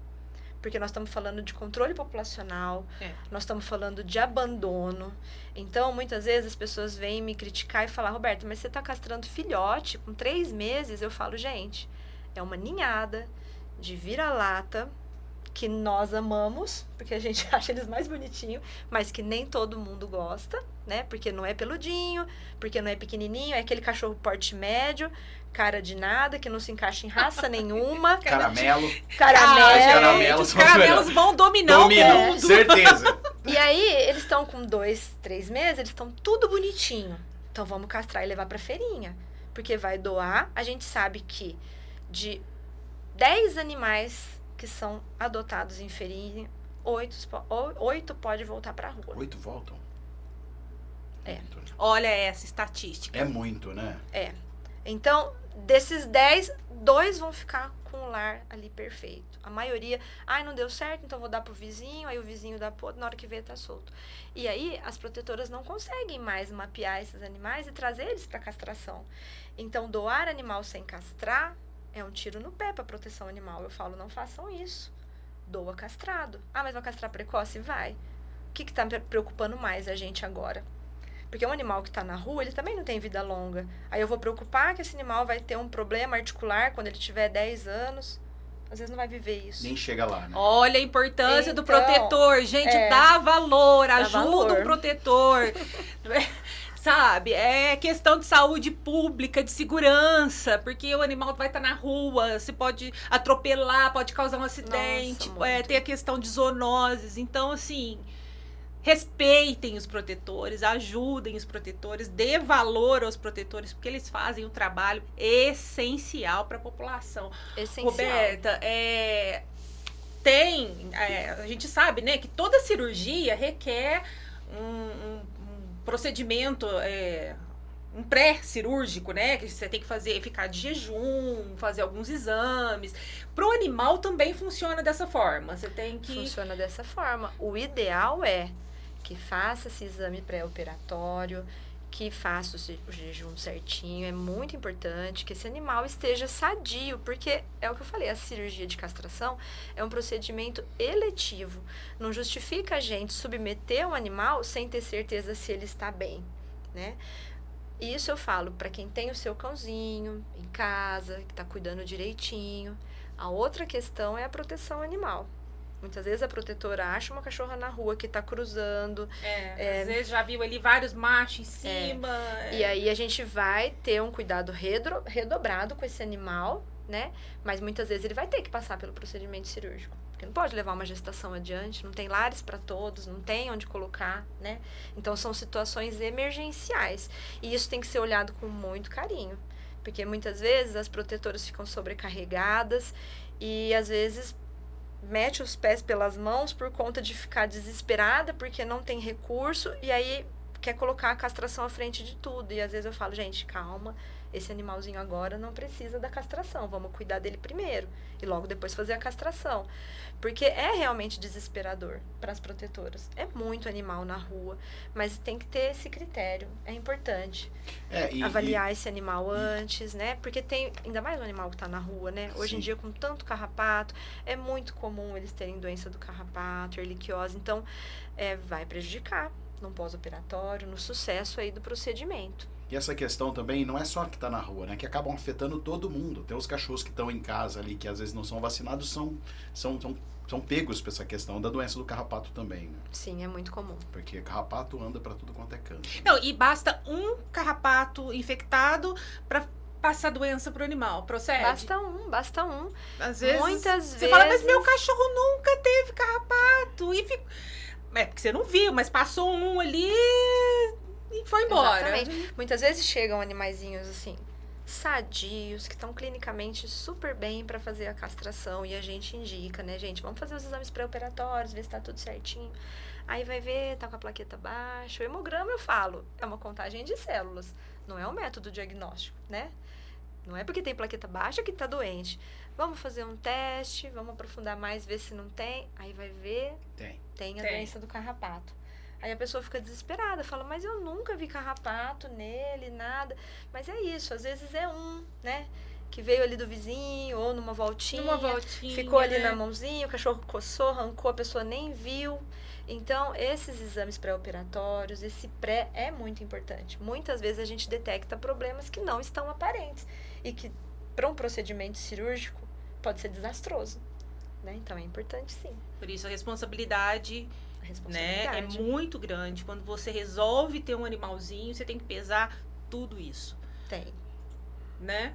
Porque nós estamos falando de controle populacional, nós estamos falando de abandono. Então, muitas vezes as pessoas vêm me criticar e falar, Roberto, mas você está castrando filhote com 3 meses? Eu falo, gente, é uma ninhada de vira-lata que nós amamos, porque a gente acha eles mais bonitinhos, mas que nem todo mundo gosta, né? Porque não é peludinho, porque não é pequenininho, é aquele cachorro porte médio, cara de nada, que não se encaixa em raça nenhuma. Caramelo. Os caramelos vão dominar o mundo. Certeza. E aí, eles estão com 2, 3 meses, eles estão tudo bonitinho. Então, vamos castrar e levar pra feirinha. Porque vai doar. A gente sabe que de 10 animais que são adotados em feirinha, 8 pode voltar pra rua. 8 voltam? Muito, né? Olha essa estatística. É muito, né? Então, desses 10, 2 vão ficar com o lar ali perfeito. A maioria, não deu certo, então vou dar pro vizinho, aí o vizinho dá pro outro, na hora que vê tá solto. E aí, as protetoras não conseguem mais mapear esses animais e trazer eles para castração. Então, doar animal sem castrar é um tiro no pé para proteção animal. Eu falo, não façam isso. Doa castrado. Mas vai castrar precoce? Vai. O que tá preocupando mais a gente agora? Porque um animal que está na rua, ele também não tem vida longa. Aí eu vou preocupar que esse animal vai ter um problema articular quando ele tiver 10 anos. Às vezes não vai viver isso. Nem chega lá, né? Olha a importância do Então, protetor. Gente, dá valor, ajuda valor. o protetor. Sabe? É questão de saúde pública, de segurança, porque o animal vai estar na rua, você pode atropelar, pode causar um acidente, ter a questão de zoonoses. Então, assim, respeitem os protetores, ajudem os protetores, dê valor aos protetores, porque eles fazem um trabalho essencial para a população. Essencial. Roberta, a gente sabe, né, que toda cirurgia requer um procedimento, um pré-cirúrgico, né, que você tem que ficar de jejum, fazer alguns exames. Pro animal também funciona dessa forma, você tem que... Funciona dessa forma. O ideal é que faça esse exame pré-operatório, que faça o jejum certinho, é muito importante que esse animal esteja sadio, porque é o que eu falei, a cirurgia de castração é um procedimento eletivo, não justifica a gente submeter um animal sem ter certeza se ele está bem, né? Isso eu falo para quem tem o seu cãozinho em casa, que está cuidando direitinho. A outra questão é a proteção animal. Muitas vezes a protetora acha uma cachorra na rua que tá cruzando. Às vezes já viu ali vários machos em cima. E aí a gente vai ter um cuidado redobrado com esse animal, né? Mas muitas vezes ele vai ter que passar pelo procedimento cirúrgico. Porque não pode levar uma gestação adiante, não tem lares para todos, não tem onde colocar, né? Então são situações emergenciais. E isso tem que ser olhado com muito carinho. Porque muitas vezes as protetoras ficam sobrecarregadas e às vezes mete os pés pelas mãos por conta de ficar desesperada porque não tem recurso e aí quer colocar a castração à frente de tudo. E às vezes eu falo, gente, calma, esse animalzinho agora não precisa da castração, vamos cuidar dele primeiro e logo depois fazer a castração. Porque é realmente desesperador para as protetoras. É muito animal na rua, mas tem que ter esse critério, é importante. Avaliar esse animal antes, né? Porque tem, ainda mais um animal que está na rua, né? Hoje em dia, com tanto carrapato, é muito comum eles terem doença do carrapato, erliquiose, então vai prejudicar no pós-operatório, no sucesso aí do procedimento. E essa questão também não é só que está na rua, né? Que acabam afetando todo mundo. Tem os cachorros que estão em casa ali, que às vezes não são vacinados, são pegos por essa questão da doença do carrapato também, né? Sim, é muito comum. Porque carrapato anda para tudo quanto é canto. Né? Não, e basta um carrapato infectado para passar doença pro animal, procede? Basta um. Às vezes, muitas você vezes... fala, mas meu cachorro nunca teve carrapato. E porque você não viu, mas passou um ali e foi embora. Exatamente. Muitas vezes chegam animaizinhos assim, sadios, que estão clinicamente super bem para fazer a castração e a gente indica, né, gente, vamos fazer os exames pré-operatórios, ver se tá tudo certinho. Aí vai ver, tá com a plaqueta baixa. O hemograma, eu falo, é uma contagem de células, não é um método diagnóstico, né? Não é porque tem plaqueta baixa que tá doente. Vamos fazer um teste, vamos aprofundar mais, ver se não tem. Aí vai ver, tem a doença do carrapato. Aí a pessoa fica desesperada, fala, mas eu nunca vi carrapato nele, nada. Mas é isso, às vezes é né? Que veio ali do vizinho, ou numa voltinha, ficou ali na mãozinha, o cachorro coçou, arrancou, a pessoa nem viu. Então, esses exames pré-operatórios, esse pré é muito importante. Muitas vezes a gente detecta problemas que não estão aparentes e que, para um procedimento cirúrgico, pode ser desastroso. Né? Então, é importante sim. Por isso, a responsabilidade... Né, é muito grande. Quando você resolve ter um animalzinho, você tem que pesar tudo isso. Tem. Né?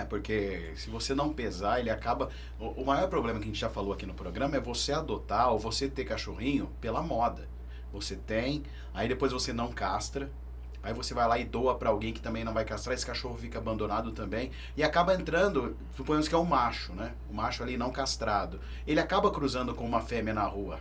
Porque se você não pesar, ele acaba... O maior problema que a gente já falou aqui no programa é você adotar ou você ter cachorrinho pela moda. Você tem, aí depois você não castra, aí você vai lá e doa pra alguém que também não vai castrar, esse cachorro fica abandonado também, e acaba entrando, suponhamos que é um macho, né? O macho ali não castrado. Ele acaba cruzando com uma fêmea na rua.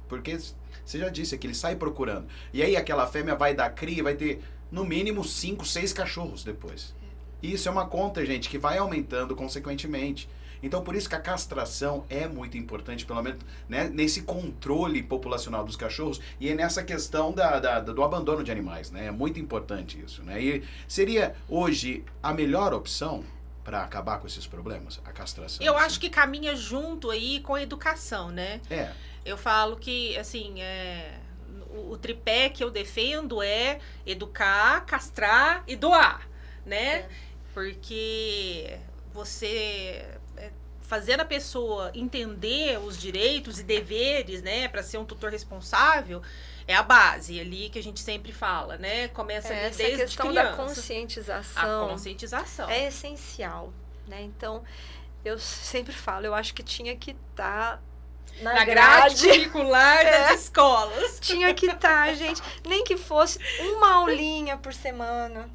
Porque você já disse que ele sai procurando. E aí aquela fêmea vai dar cria e vai ter no mínimo 5, 6 cachorros depois. E isso é uma conta, gente, que vai aumentando consequentemente. Então por isso que a castração é muito importante, pelo menos né, nesse controle populacional dos cachorros e é nessa questão do abandono de animais. Né? É muito importante isso. Né? E seria hoje a melhor opção para acabar com esses problemas, a castração? Eu acho que caminha junto aí com a educação, né? Eu falo que, assim, o tripé que eu defendo é educar, castrar e doar, né? Porque você fazendo a pessoa entender os direitos e deveres, né, para ser um tutor responsável, é a base ali que a gente sempre fala, né? Começa ali desde criança. Essa questão da conscientização. A conscientização. É essencial, né? Então, eu sempre falo, eu acho que tinha que estar na grade curricular das escolas. Tinha que estar, gente. Nem que fosse uma aulinha por semana.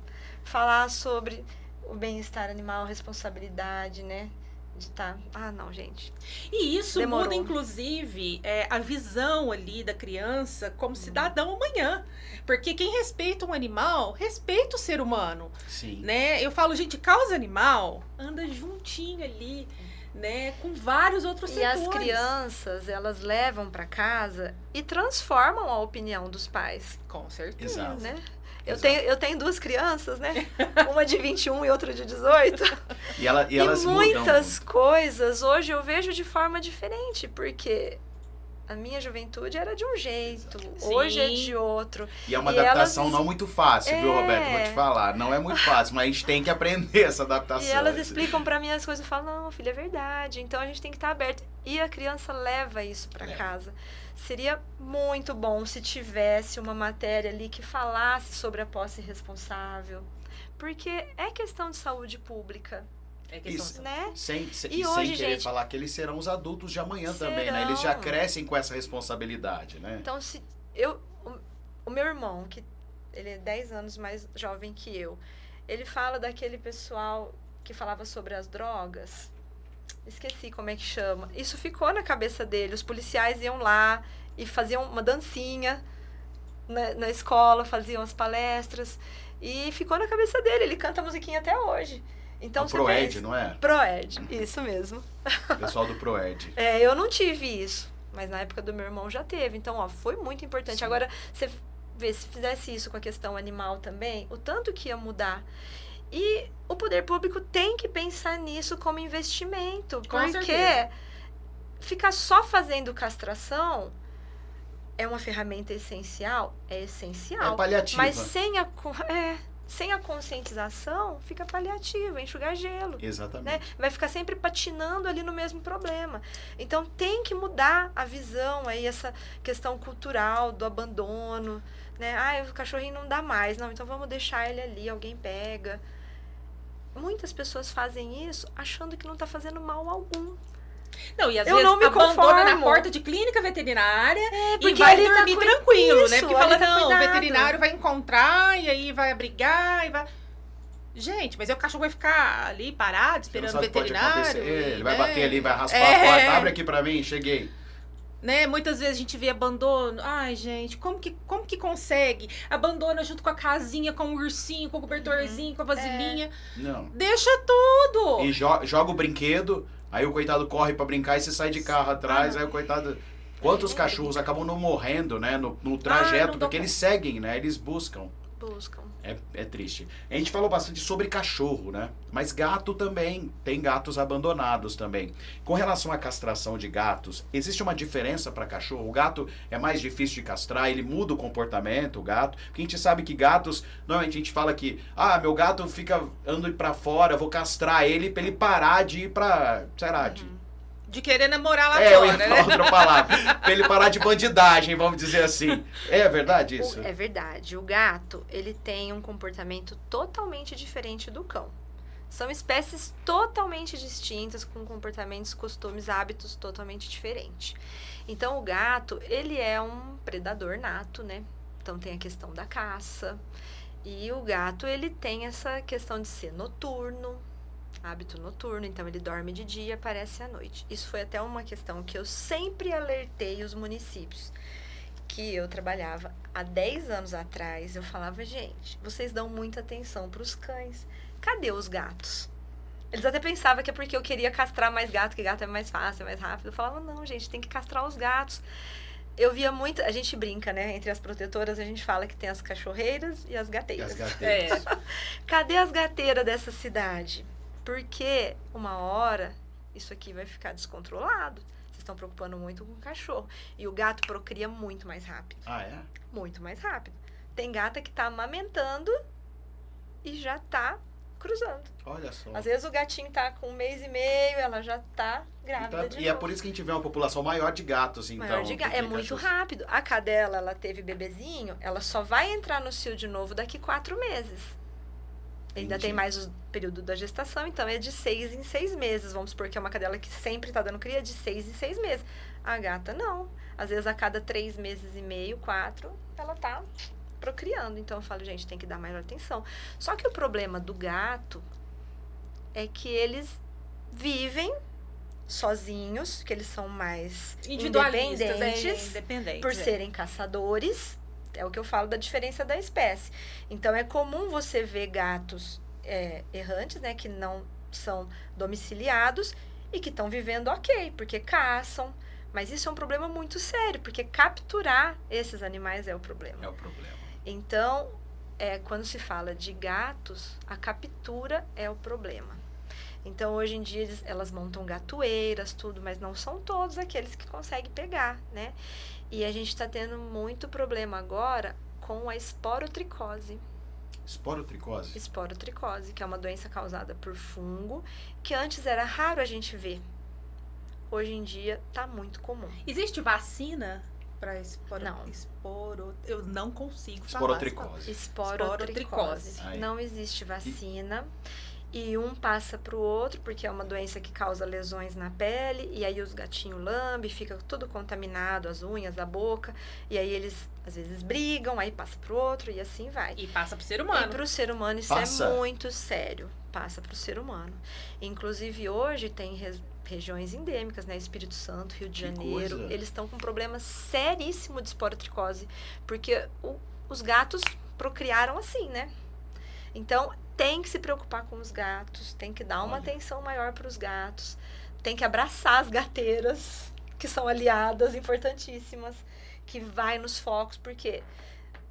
Falar sobre o bem-estar animal, responsabilidade, né? De tá... não, gente. E isso muda, inclusive, a visão ali da criança como cidadão amanhã. Porque quem respeita um animal, respeita o ser humano. Sim. Né? Eu falo, gente, causa animal anda juntinho ali, né? Com vários outros setores. E as crianças, elas levam para casa e transformam a opinião dos pais. Com certeza. Exato. Né? Eu tenho 2 crianças, né? Uma de 21 e outra de 18. E elas muitas mudam. coisas hoje eu vejo de forma diferente, porque a minha juventude era de um jeito, hoje é de outro. E é uma adaptação não muito fácil, viu, Roberto? Vou te falar, não é muito fácil, mas a gente tem que aprender essa adaptação. E elas explicam pra mim as coisas, eu falo, não, filha, é verdade, então a gente tem que estar aberto. E a criança leva isso pra casa. Seria muito bom se tivesse uma matéria ali que falasse sobre a posse responsável, porque é questão de saúde pública. Isso, né? Sem hoje, querer gente, falar que eles serão os adultos de amanhã também, né? Eles já crescem com essa responsabilidade, né? Então, o meu irmão, que ele é 10 anos mais jovem que eu, ele fala daquele pessoal que falava sobre as drogas. Esqueci como é que chama. Isso ficou na cabeça dele. Os policiais iam lá e faziam uma dancinha na escola, faziam as palestras. E ficou na cabeça dele, ele canta a musiquinha até hoje. Então, o Proed, não é? Proed, isso mesmo. Pessoal do Proed. Eu não tive isso, mas na época do meu irmão já teve. Então, ó, foi muito importante. Sim. Agora, você vê, se fizesse isso com a questão animal também, o tanto que ia mudar. E o poder público tem que pensar nisso como investimento. Porque ficar só fazendo castração é uma ferramenta essencial? É essencial. É paliativa. Mas sem a conscientização, fica paliativa, enxugar gelo. Exatamente. Né? Vai ficar sempre patinando ali no mesmo problema. Então, tem que mudar a visão aí, essa questão cultural do abandono. Né? O cachorrinho não dá mais. Não, então vamos deixar ele ali, alguém pega. Muitas pessoas fazem isso achando que não está fazendo mal algum. Não, e às vezes abandona na porta de clínica veterinária e vai dormir tranquilo, né? Porque fala, não, o veterinário vai encontrar e aí vai abrigar e vai... Gente, mas o cachorro vai ficar ali parado, esperando o veterinário. Ele vai bater ali, vai raspar a porta. Abre aqui pra mim, cheguei. Né? Muitas vezes a gente vê abandono. Ai, gente, como que consegue? Abandona junto com a casinha, com o ursinho, com o cobertorzinho, com a vasilhinha. Não. Deixa tudo. E joga o brinquedo, aí o coitado corre pra brincar e você sai de carro atrás, aí o coitado... Quantos cachorros acabam não morrendo, né, no trajeto, porque eles seguem, né, eles buscam. É triste. A gente falou bastante sobre cachorro, né? Mas gato também. Tem gatos abandonados também. Com relação à castração de gatos, existe uma diferença para cachorro? O gato é mais difícil de castrar, ele muda o comportamento, o gato. Porque a gente sabe que gatos... Normalmente a gente fala que... meu gato fica andando para fora, vou castrar ele para ele parar de ir pra... Sei lá, de querer namorar lá eu fora, ia falar outra palavra. Pra ele parar de bandidagem, vamos dizer assim. É verdade isso? É verdade. O gato, ele tem um comportamento totalmente diferente do cão. São espécies totalmente distintas, com comportamentos, costumes, hábitos totalmente diferentes. Então, o gato, ele é um predador nato, né? Então, tem a questão da caça. E o gato, ele tem essa questão de ser noturno, hábito noturno, então ele dorme de dia e aparece à noite. Isso foi até uma questão que eu sempre alertei os municípios, que eu trabalhava há 10 anos atrás. Eu falava, gente, vocês dão muita atenção para os cães, cadê os gatos? Eles até pensavam que é porque eu queria castrar mais gato, que gato é mais fácil, é mais rápido. Eu falava, não, gente, tem que castrar os gatos. Eu via muito, a gente brinca, né? Entre as protetoras, a gente fala que tem as cachorreiras e as gateiras. Cadê as gateiras dessa cidade? Porque uma hora isso aqui vai ficar descontrolado. Vocês estão preocupando muito com o cachorro. E o gato procria muito mais rápido. É? Muito mais rápido. Tem gata que tá amamentando e já tá cruzando. Olha só. Às vezes o gatinho tá com 1 mês e meio, ela já tá grávida de novo. E é por isso que a gente vê uma população maior de gatos, então. Maior de gatos. É muito rápido. A cadela, ela teve bebezinho, ela só vai entrar no cio de novo daqui 4 meses. Ainda tem mais o período da gestação, então é de 6 em 6 meses. Vamos supor que é uma cadela que sempre tá dando cria, de 6 em 6 meses. A gata não. Às vezes a cada 3 meses e meio, 4, ela tá procriando. Então eu falo, gente, tem que dar maior atenção. Só que o problema do gato é que eles vivem sozinhos, que eles são mais independentes, por serem caçadores. É o que eu falo da diferença da espécie. Então, é comum você ver gatos errantes, né? Que não são domiciliados e que estão vivendo ok, porque caçam. Mas isso é um problema muito sério, porque capturar esses animais é o problema. É o problema. Então, quando se fala de gatos, a captura é o problema. Então, hoje em dia, elas montam gatoeiras, tudo, mas não são todos aqueles que conseguem pegar, né? E a gente está tendo muito problema agora com a esporotricose. Esporotricose? Esporotricose, que é uma doença causada por fungo, que antes era raro a gente ver. Hoje em dia está muito comum. Existe vacina para Não. Eu não consigo Esporotricose. Esporotricose. Não existe vacina. E um passa pro outro, porque é uma doença que causa lesões na pele, e aí os gatinhos lambem, fica tudo contaminado, as unhas, a boca, e aí eles, às vezes, brigam, aí passa pro outro, e assim vai. E passa pro ser humano. E pro ser humano isso é muito sério, passa pro ser humano. Inclusive, hoje tem regiões endêmicas, né? Espírito Santo, Rio de Que Janeiro, coisa. eles estão com um problema seríssimo de esporotricose, porque os gatos procriaram assim, né? Então, tem que se preocupar com os gatos, tem que dar uma Olha. atenção maior para os gatos, tem que abraçar as gateiras, que são aliadas importantíssimas, que vai nos focos, porque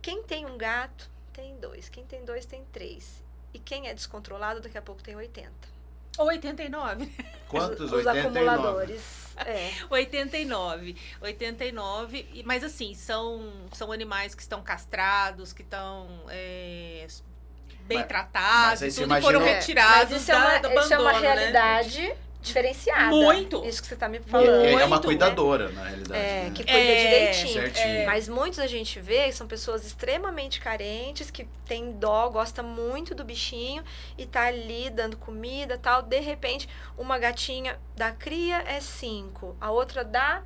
quem tem um gato, tem 2, quem tem 2, tem 3. E quem é descontrolado, daqui a pouco tem 80. Ou 89. Quantos? Os 89? acumuladores. É. 89. Mas assim, são animais que estão castrados, que estão bem Mas tratados, aí você tudo, e foram imaginou- retirados Mas isso é uma, do isso é uma abandono, né? realidade diferenciada. Muito. Isso que você está me falando. É uma Muito, cuidadora, na realidade. É, né? que cuida direitinho. Certinho. Mas muitos a gente vê são pessoas extremamente carentes, que tem dó, gosta muito do bichinho e tá ali dando comida e tal. De repente, uma gatinha da cria é 5, a outra dá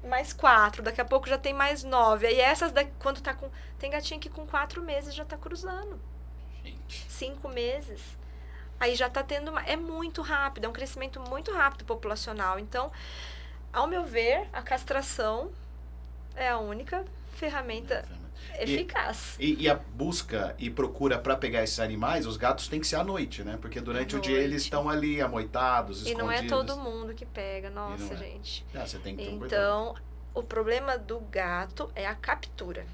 mais 4, daqui a pouco já tem mais 9. Aí essas, quando tá com... Tem gatinha que com 4 meses já tá cruzando. Gente. 5 meses. Aí já tá tendo é muito rápido, é um crescimento muito rápido populacional. Então, ao meu ver, a castração é a única ferramenta eficaz. E a busca e procura para pegar esses animais, os gatos tem que ser à noite, né? Porque durante À o dia eles noite. estão ali amoitados, E escondidos. não é todo mundo que pega, nossa, não é. gente. Ah, você tem que ter um cuidado. Então, o problema do gato é a captura.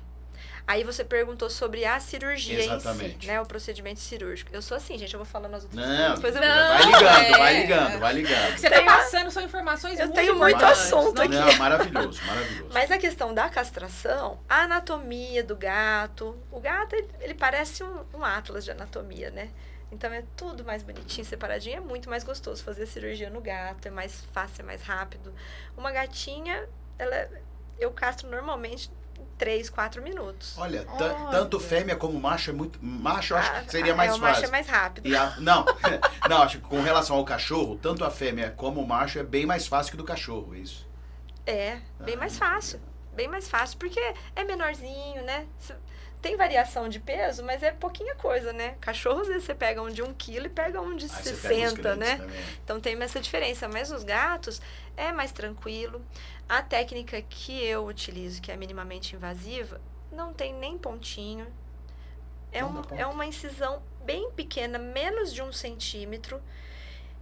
Aí você perguntou sobre a cirurgia em Exatamente. si, né? O procedimento cirúrgico. Eu sou assim, gente, eu vou falando as outras Não, coisas, depois eu vai Não, ligando, é. vai ligando, vai ligando. Você Tenho- tá passando, são informações eu muito tenho muito importantes, assunto não? aqui. Não, maravilhoso, maravilhoso. Mas a questão da castração, a anatomia do gato, o gato, ele parece um atlas de anatomia, né? Então é tudo mais bonitinho, separadinho, é muito mais gostoso fazer a cirurgia no gato, é mais fácil, é mais rápido. Uma gatinha, eu castro normalmente em 3, 4 minutos. Olha, Olha. tanto fêmea como macho é muito... Macho eu acho que seria mais o macho fácil. é mais rápido. Não, não, acho que com relação ao cachorro, tanto a fêmea como o macho é bem mais fácil que do cachorro, isso. É, bem mais não fácil. Bem mais fácil, porque é menorzinho, né? Tem variação de peso, mas é pouquinha coisa, né? Cachorro, às vezes, você pega um de 1 quilo e pega um de Aí você pega os 60, grandes né? também. Então tem essa diferença. Mas os gatos é mais tranquilo. A técnica que eu utilizo, que é minimamente invasiva, não tem nem pontinho. Não dá ponto. É uma incisão bem pequena, menos de 1 centímetro.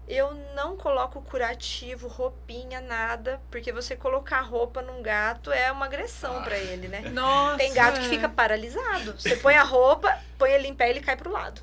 Eu não coloco curativo, roupinha, nada, porque você colocar roupa num gato é uma agressão pra ele, né? Nossa. Tem gato que fica paralisado. Você põe a roupa, põe ele em pé e ele cai pro lado.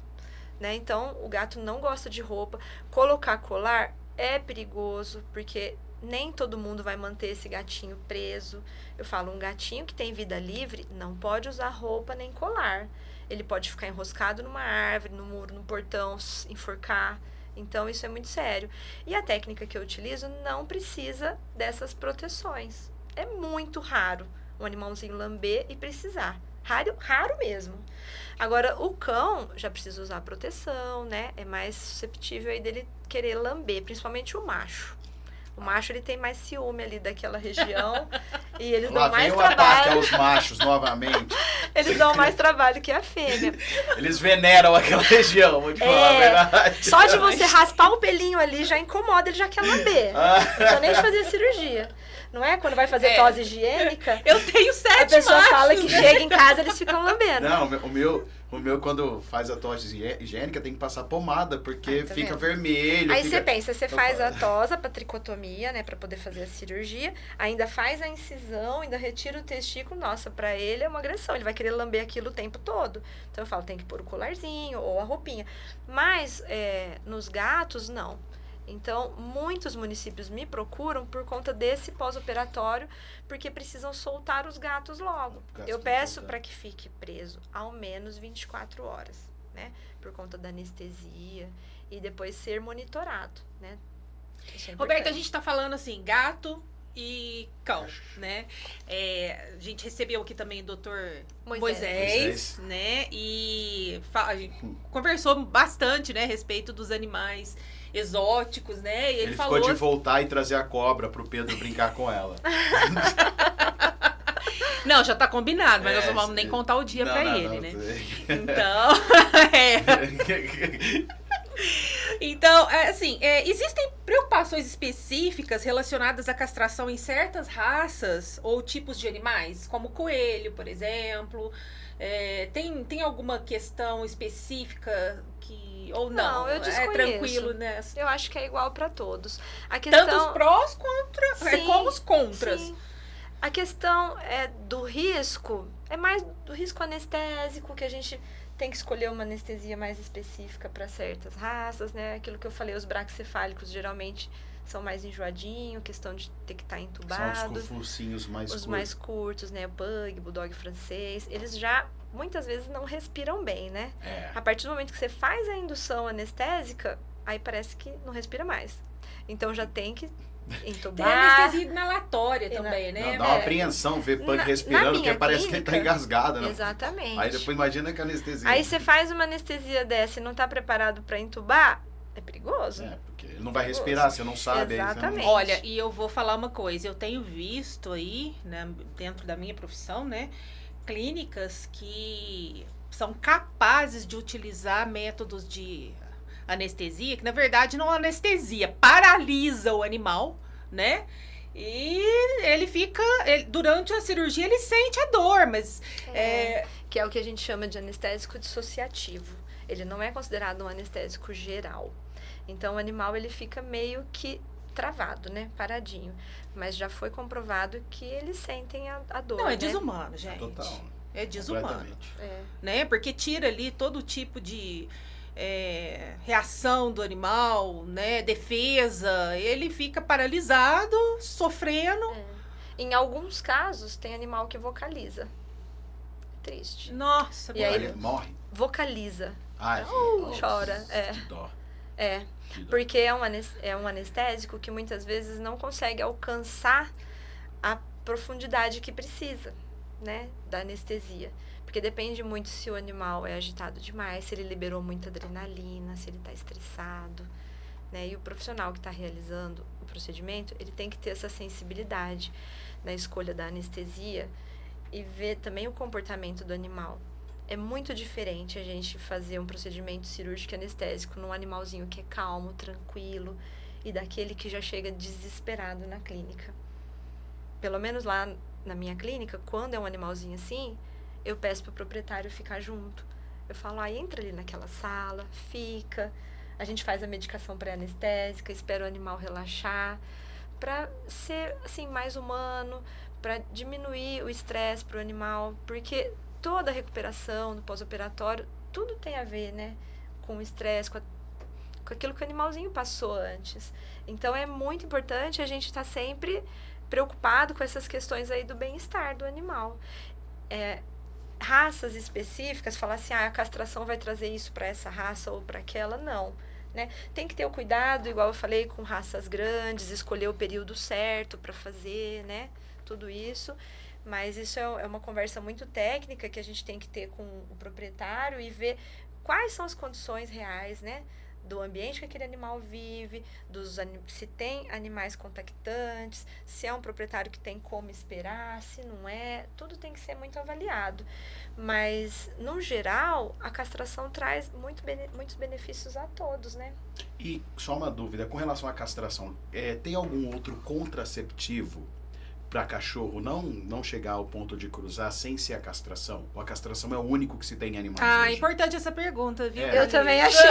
Né? Então, o gato não gosta de roupa. Colocar colar é perigoso, porque nem todo mundo vai manter esse gatinho preso. Eu falo, um gatinho que tem vida livre não pode usar roupa nem colar. Ele pode ficar enroscado numa árvore, no muro, no portão, enforcar. Então, isso é muito sério. E a técnica que eu utilizo não precisa dessas proteções. É muito raro um animalzinho lamber e precisar. Raro mesmo. Agora, o cão já precisa usar proteção, né? É mais susceptível aí dele querer lamber, principalmente o macho. O macho, ele tem mais ciúme ali daquela região e eles Lá dão mais vem o ataque trabalho. aos machos novamente. Eles dão mais trabalho que a fêmea. Eles veneram aquela região, vou te falar a verdade. Só de você raspar o pelinho ali já incomoda, ele já quer lamber. Ah. Não precisa nem de fazer cirurgia. Não é? Quando vai fazer tosse higiênica, Eu tenho 7 a pessoa machos. fala que chega em casa eles ficam lambendo. Não, o meu quando faz a tosse higiênica tem que passar pomada, porque Tá fica vendo? vermelho. Aí fica... você pensa, você Tô faz a falando. tosa pra tricotomia, né, pra poder fazer a cirurgia, ainda faz a incisão, ainda retira o testículo, nossa, pra ele é uma agressão, ele vai querer lamber aquilo o tempo todo. Então eu falo, tem que pôr o colarzinho ou a roupinha. Mas nos gatos, não. Então, muitos municípios me procuram por conta desse pós-operatório, porque precisam soltar os gatos logo. Gatos Eu que peço voltar. para que fique preso ao menos 24 horas, né? Por conta da anestesia e depois ser monitorado, né? Isso é Roberta, a importante. gente tá falando assim, gato e cão, né? A gente recebeu aqui também o doutor Moisés, né? E a gente conversou bastante, né? A respeito dos animais exóticos, né? E ele Ele falou... ficou de voltar e trazer a cobra pro Pedro brincar com ela. Não, já tá combinado, mas nós não vamos sim. nem contar o dia pra Não, ele, não, né? sei. Então, Então, assim, existem preocupações específicas relacionadas à castração em certas raças ou tipos de animais, como coelho, por exemplo? Tem alguma questão específica que ou não? Não, eu desconheço. É tranquilo, né? Eu acho que é igual para todos. A questão... Tanto os prós como os contras. Sim. A questão do risco, é mais do risco anestésico, que a gente tem que escolher uma anestesia mais específica para certas raças, né? Aquilo que eu falei, os braquicefálicos geralmente são mais enjoadinhos, questão de ter que estar entubado. São os focinhos mais curtos. Os mais curtos, né? O pug, bulldog francês, eles já muitas vezes não respiram bem, né? A partir do momento que você faz a indução anestésica, aí parece que não respira mais. Então já tem que entubar. Tem anestesia inalatória também, né? Não, dá uma apreensão ver pug respirando, porque parece que ele tá engasgado, né? Exatamente. Aí depois imagina que a anestesia. Aí você faz uma anestesia dessa e não tá preparado para entubar, é perigoso. Porque ele não vai respirar, você não sabe. Exatamente. Não... Olha, e eu vou falar uma coisa, eu tenho visto aí, né, dentro da minha profissão, né, clínicas que são capazes de utilizar métodos de anestesia, que na verdade não anestesia, paralisa o animal, né? E ele fica, durante a cirurgia ele sente a dor, mas... Que é o que a gente chama de anestésico dissociativo. Ele não é considerado um anestésico geral. Então o animal ele fica meio que travado, né? Paradinho. Mas já foi comprovado que eles sentem a dor, Não, é né? desumano, gente. Total. É desumano. Completamente. Né? Porque tira ali todo tipo de reação do animal, né? Defesa. Ele fica paralisado, sofrendo. Em alguns casos, tem animal que vocaliza. Triste. Nossa, E aí ele morre? Vocaliza. Ai, chora. Que dó. Porque é um anestésico que muitas vezes não consegue alcançar a profundidade que precisa, né, da anestesia. Porque depende muito se o animal é agitado demais, se ele liberou muita adrenalina, se ele está estressado, né? E o profissional que está realizando o procedimento, ele tem que ter essa sensibilidade na escolha da anestesia e ver também o comportamento do animal. É muito diferente a gente fazer um procedimento cirúrgico anestésico num animalzinho que é calmo, tranquilo, e daquele que já chega desesperado na clínica. Pelo menos lá na minha clínica, quando é um animalzinho assim, eu peço pro proprietário ficar junto. Eu falo, entra ali naquela sala, fica, a gente faz a medicação pré-anestésica, espera o animal relaxar, para ser assim mais humano, para diminuir o estresse pro animal, porque toda a recuperação no pós-operatório, tudo tem a ver, né, com o estresse, com aquilo que o animalzinho passou antes. Então é muito importante a gente estar sempre preocupado com essas questões aí do bem-estar do animal. Raças específicas, falar assim, a castração vai trazer isso para essa raça ou para aquela, não. Né? Tem que ter o cuidado, igual eu falei, com raças grandes, escolher o período certo para fazer, né? Tudo isso. Mas isso é uma conversa muito técnica que a gente tem que ter com o proprietário e ver quais são as condições reais, né? Do ambiente que aquele animal vive, se tem animais contactantes, se é um proprietário que tem como esperar, se não é, tudo tem que ser muito avaliado. Mas, no geral, a castração traz muitos benefícios a todos, né? E só uma dúvida, com relação à castração, tem algum outro contraceptivo para cachorro não chegar ao ponto de cruzar sem ser a castração? Ou a castração é o único que se tem em animais hoje? Importante essa pergunta, viu? Eu também achei.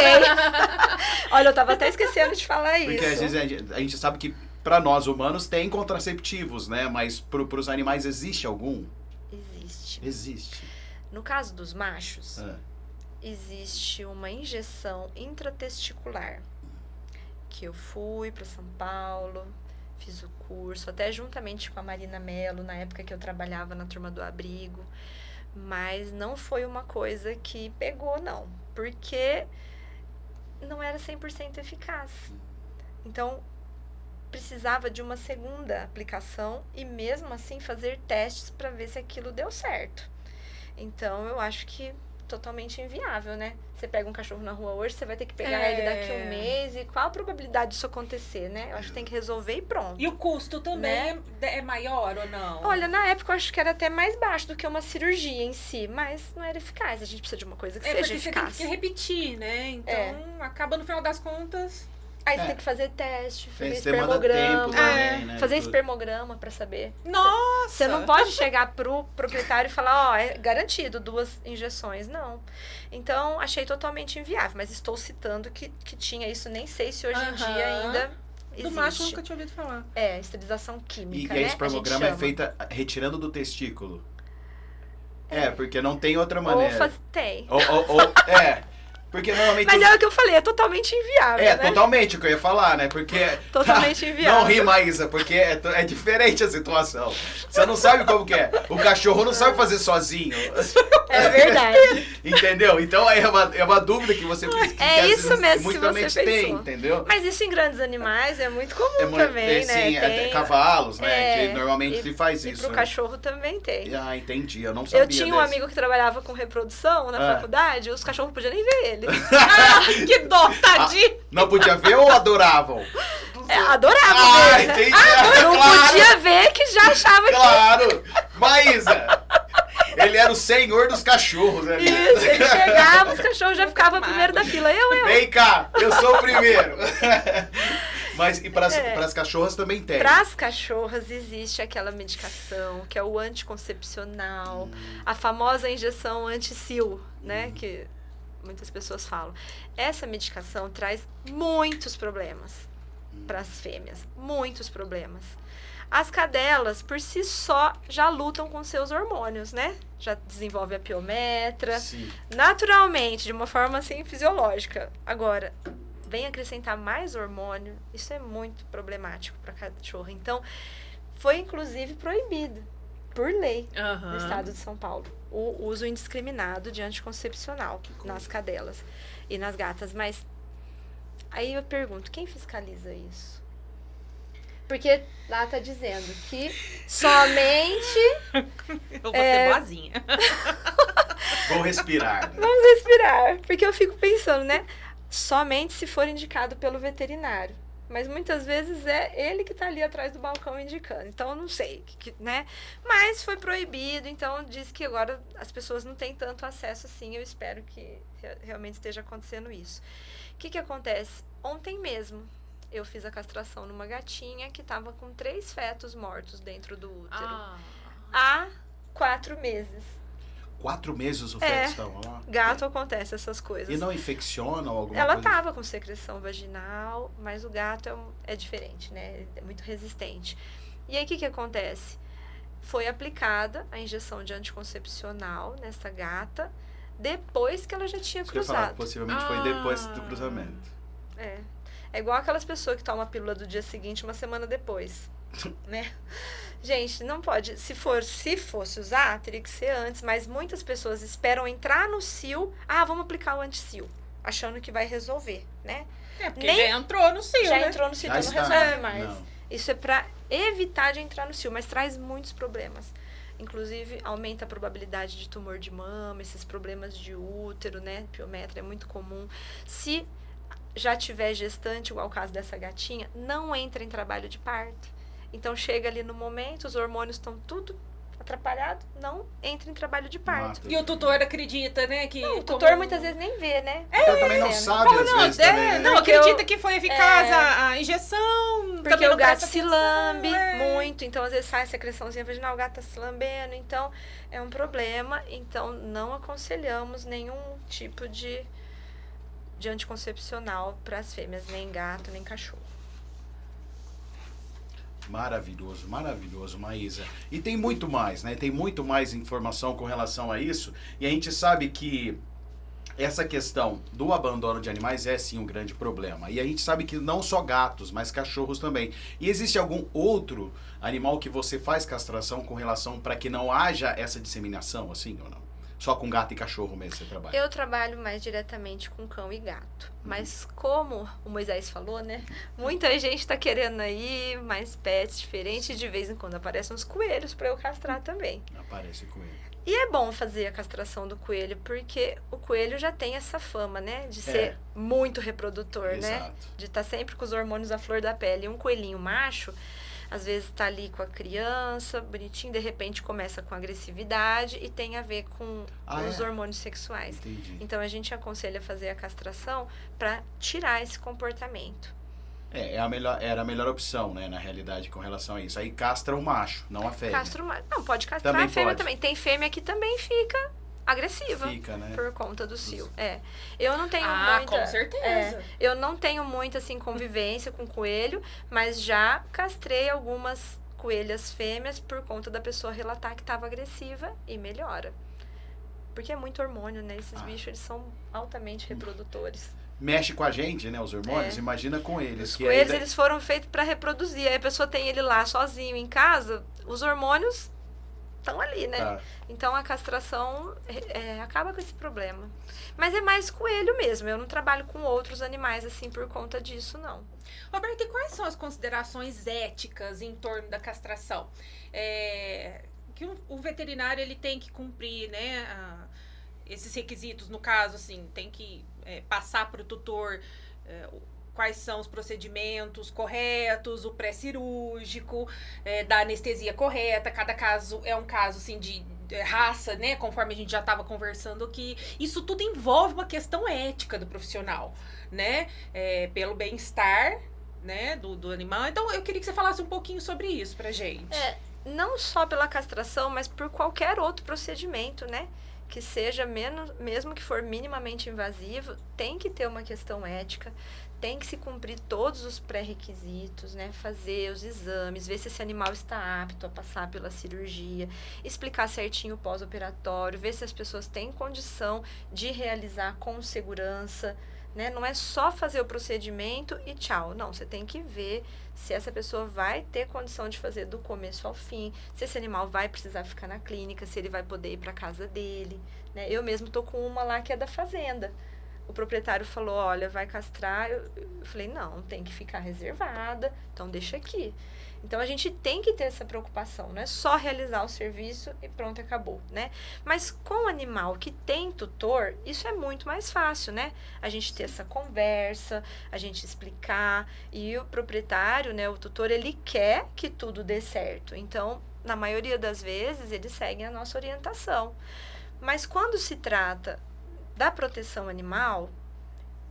Olha, eu tava até esquecendo de falar isso. Porque às vezes a gente sabe que para nós humanos tem contraceptivos, né? Mas para os animais existe algum? Existe. No caso dos machos, existe uma injeção intratesticular que eu fui para São Paulo, fiz o curso, até juntamente com a Marina Mello, na época que eu trabalhava na turma do abrigo, mas não foi uma coisa que pegou, não, porque não era 100% eficaz. Então, precisava de uma segunda aplicação e mesmo assim fazer testes para ver se aquilo deu certo. Então, eu acho que totalmente inviável, né? Você pega um cachorro na rua hoje, você vai ter que pegar ele daqui a um mês. E qual a probabilidade disso acontecer, né? Eu acho que tem que resolver e pronto. E o custo também é maior ou não? Olha, na época eu acho que era até mais baixo do que uma cirurgia em si, mas não era eficaz. A gente precisa de uma coisa que seja eficaz. Você tem que repetir, né? Então, acaba no final das contas... Aí você tem que fazer teste, fazer Você manda tempo espermograma, também, né? fazer espermograma pra saber. Nossa! Você não pode chegar pro proprietário e falar, ó, é garantido 2 injeções. Não. Então, achei totalmente inviável, mas estou citando que tinha isso, nem sei se hoje em dia ainda existe. Do macho eu nunca tinha ouvido falar. É, esterilização química, E né? a espermograma é feita retirando do testículo. Porque não tem outra maneira. Tem. Porque normalmente... Mas é o que eu falei, é totalmente inviável, né? Totalmente o que eu ia falar, né? Porque... Totalmente inviável. Não ri, Maísa, porque é diferente a situação. Você não sabe como que é. O cachorro não sabe fazer sozinho. É verdade. Entendeu? Então é uma dúvida que você... É isso mesmo, muita se gente você tem, pensou. entendeu? Mas isso em grandes animais é muito comum também, né? Sim, tem... cavalos, né? Que normalmente se faz isso. E pro cachorro também tem. Ah, entendi. Eu não sabia Eu tinha um amigo que trabalhava com reprodução na faculdade, os cachorros não podiam nem ver ele. Que dó, tadinho! Não podia ver ou adoravam? Adorava ver, né? entendi. Não podia ver que já achava Claro! Maísa! Ele era o senhor dos cachorros, né? Isso, ele chegava, os cachorros já ficavam primeiro da fila. Eu. Vem cá, eu sou o primeiro. Mas e para as cachorras também tem? Para as cachorras existe aquela medicação que é o anticoncepcional, a famosa injeção anti-sil, né? Que muitas pessoas falam. Essa medicação traz muitos problemas para as fêmeas, muitos problemas. As cadelas, por si só, já lutam com seus hormônios, né? Já desenvolve a piometra, naturalmente, de uma forma assim fisiológica. Agora, vem acrescentar mais hormônio, isso é muito problemático para cachorro. Então, foi inclusive proibido por lei no estado de São Paulo o uso indiscriminado de anticoncepcional nas cadelas e nas gatas. Mas aí eu pergunto, quem fiscaliza isso? Porque lá tá dizendo que somente... Eu vou ser boazinha. Vou respirar. Né? Vamos respirar. Porque eu fico pensando, né? Somente se for indicado pelo veterinário. Mas muitas vezes é ele que tá ali atrás do balcão indicando. Então, eu não sei, né? Mas foi proibido, então diz que agora as pessoas não têm tanto acesso assim. Eu espero que realmente esteja acontecendo isso. O que acontece? Ontem mesmo, eu fiz a castração numa gatinha que estava com 3 fetos mortos dentro do útero. Há 4 meses. 4 meses os fetos estavam lá? Gato acontece essas coisas. E não infecciona ou alguma Ela coisa? tava com secreção vaginal, mas o gato é diferente, né? É muito resistente. E aí, o que acontece? Foi aplicada a injeção de anticoncepcional nessa gata depois que ela já tinha cruzado. Falar, possivelmente foi depois do cruzamento. É igual aquelas pessoas que tomam a pílula do dia seguinte, uma semana depois, né? Gente, não pode. Se fosse usar, teria que ser antes, mas muitas pessoas esperam entrar no cio. Vamos aplicar o anti-cio, achando que vai resolver, né? Porque já entrou no cio, Já né? entrou no cio, então não resolve mais. Não. Isso é pra evitar de entrar no cio, mas traz muitos problemas. Inclusive, aumenta a probabilidade de tumor de mama, esses problemas de útero, né? Piometra é muito comum. Se já tiver gestante, igual o caso dessa gatinha, não entra em trabalho de parto. Então, chega ali no momento, os hormônios estão tudo atrapalhado, não entra em trabalho de parto. E o tutor acredita, né? Que o tutor muitas vezes nem vê, né? Então também não sabe, às vezes, também, né? Não, acredita que foi eficaz a injeção. Porque o gato se lambe muito, então às vezes sai a secreçãozinha vaginal, o gato tá se lambendo, então é um problema. Então não aconselhamos nenhum tipo de anticoncepcional para as fêmeas, nem gato, nem cachorro. Maravilhoso, maravilhoso, Maísa. E tem muito mais, né? Tem muito mais informação com relação a isso. E a gente sabe que essa questão do abandono de animais é sim um grande problema. E a gente sabe que não só gatos, mas cachorros também. E existe algum outro animal que você faz castração com relação para que não haja essa disseminação, assim ou não? Só com gato e cachorro mesmo você trabalha? Eu trabalho mais diretamente com cão e gato. Mas como o Moisés falou, né? Muita gente tá querendo aí mais pets diferentes. De vez em quando aparecem uns coelhos para eu castrar também. Aparece coelho. E é bom fazer a castração do coelho, porque o coelho já tem essa fama, né? De ser muito reprodutor, né? De estar sempre com os hormônios à flor da pele. E um coelhinho macho, às vezes está ali com a criança, bonitinho, de repente começa com agressividade e tem a ver com os hormônios sexuais. Entendi. Então a gente aconselha fazer a castração para tirar esse comportamento. Era a melhor opção, né, na realidade, com relação a isso. Aí castra o macho, não a fêmea. Castra o macho. Não, pode castrar também a fêmea pode. também. Tem fêmea que também fica agressiva. Fica, né? Por conta do cio. Eu não tenho muita... com certeza. Eu não tenho muita, assim, convivência com coelho, mas já castrei algumas coelhas fêmeas por conta da pessoa relatar que estava agressiva e melhora. Porque é muito hormônio, né? Esses bichos, eles são altamente reprodutores. Mexe com a gente, né, os hormônios, imagina com eles. Os coelhos, eles foram feitos para reproduzir. Aí a pessoa tem ele lá sozinho em casa, os hormônios estão ali, né? Então a castração acaba com esse problema. Mas é mais coelho mesmo. Eu não trabalho com outros animais assim por conta disso, não. Roberta, e quais são as considerações éticas em torno da castração? Que o veterinário ele tem que cumprir, né? Esses requisitos, no caso, assim, tem que passar para o tutor quais são os procedimentos corretos, o pré-cirúrgico, da anestesia correta. Cada caso é um caso, assim, de raça, né? Conforme a gente já estava conversando aqui. Isso tudo envolve uma questão ética do profissional, né? Pelo bem-estar, né, do animal. Então, eu queria que você falasse um pouquinho sobre isso pra gente. Não só pela castração, mas por qualquer outro procedimento, né? Que seja mesmo que for minimamente invasivo, tem que ter uma questão ética, tem que se cumprir todos os pré-requisitos, né? Fazer os exames, ver se esse animal está apto a passar pela cirurgia, explicar certinho o pós-operatório, ver se as pessoas têm condição de realizar com segurança, né? Não é só fazer o procedimento e tchau. Não, você tem que ver se essa pessoa vai ter condição de fazer do começo ao fim, se esse animal vai precisar ficar na clínica, se ele vai poder ir para casa dele, né? Eu mesmo tô com uma lá que é da fazenda. O proprietário falou, olha, vai castrar. Eu falei, não, tem que ficar reservada, então deixa aqui. Então, a gente tem que ter essa preocupação, não é só realizar o serviço e pronto, acabou, né? Mas com o animal que tem tutor, isso é muito mais fácil, né? A gente ter essa conversa, a gente explicar, e o proprietário, né, o tutor, ele quer que tudo dê certo. Então, na maioria das vezes, eles seguem a nossa orientação. Mas quando se trata da proteção animal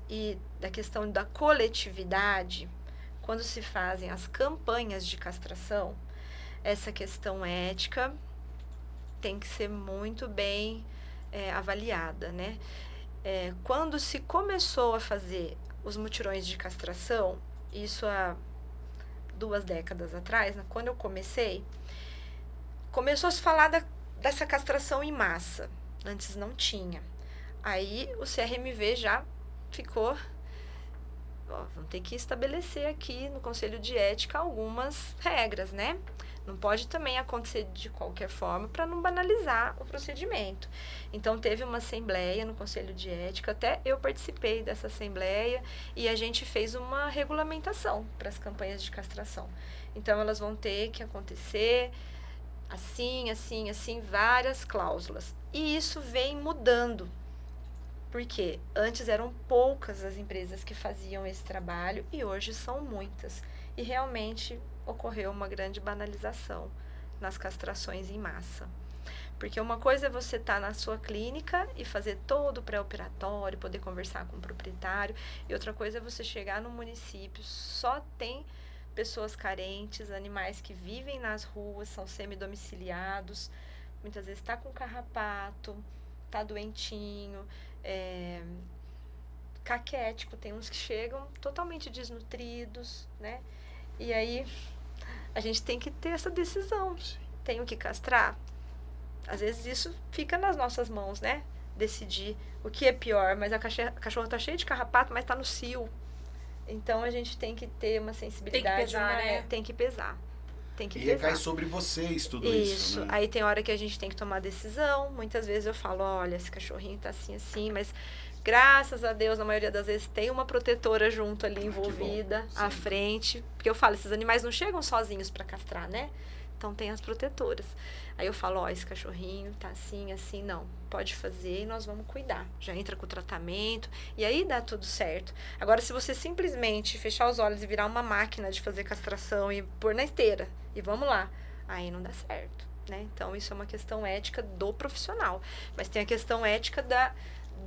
e da questão da coletividade, quando se fazem as campanhas de castração, essa questão ética tem que ser muito bem avaliada, né? Quando se começou a fazer os mutirões de castração, isso há 2 décadas atrás, né, quando eu comecei, começou a se falar dessa castração em massa. Antes não tinha. Aí o CRMV já ficou... vamos ter que estabelecer aqui no Conselho de Ética algumas regras, né? Não pode também acontecer de qualquer forma para não banalizar o procedimento. Então, teve uma assembleia no Conselho de Ética, até eu participei dessa assembleia, e a gente fez uma regulamentação para as campanhas de castração. Então, elas vão ter que acontecer assim, assim, assim, várias cláusulas. E isso vem mudando. Porque antes eram poucas as empresas que faziam esse trabalho e hoje são muitas. E realmente ocorreu uma grande banalização nas castrações em massa. Porque uma coisa é você estar na sua clínica e fazer todo o pré-operatório, poder conversar com o proprietário. E outra coisa é você chegar no município, só tem pessoas carentes, animais que vivem nas ruas, são semi-domiciliados. Muitas vezes está com carrapato, está doentinho, caquético, tem uns que chegam totalmente desnutridos, né? E aí a gente tem que ter essa decisão. Tenho que castrar? Às vezes isso fica nas nossas mãos, né? Decidir o que é pior, mas a cachorra tá cheia de carrapato, mas tá no cio. Então a gente tem que ter uma sensibilidade. Tem que pesar, né? Tem que pesar. Tem que e pesar. recai sobre vocês tudo isso, né? Aí tem hora que a gente tem que tomar decisão. Muitas vezes eu falo, olha, esse cachorrinho tá assim, assim, mas graças a Deus, na maioria das vezes, tem uma protetora junto ali envolvida, à frente. Porque eu falo, esses animais não chegam sozinhos para castrar, né? Então tem as protetoras. Aí eu falo, ó, esse cachorrinho tá assim, assim, não. Pode fazer e nós vamos cuidar. Já entra com o tratamento e aí dá tudo certo. Agora, se você simplesmente fechar os olhos e virar uma máquina de fazer castração e pôr na esteira e vamos lá, aí não dá certo, né? Então isso é uma questão ética do profissional. Mas tem a questão ética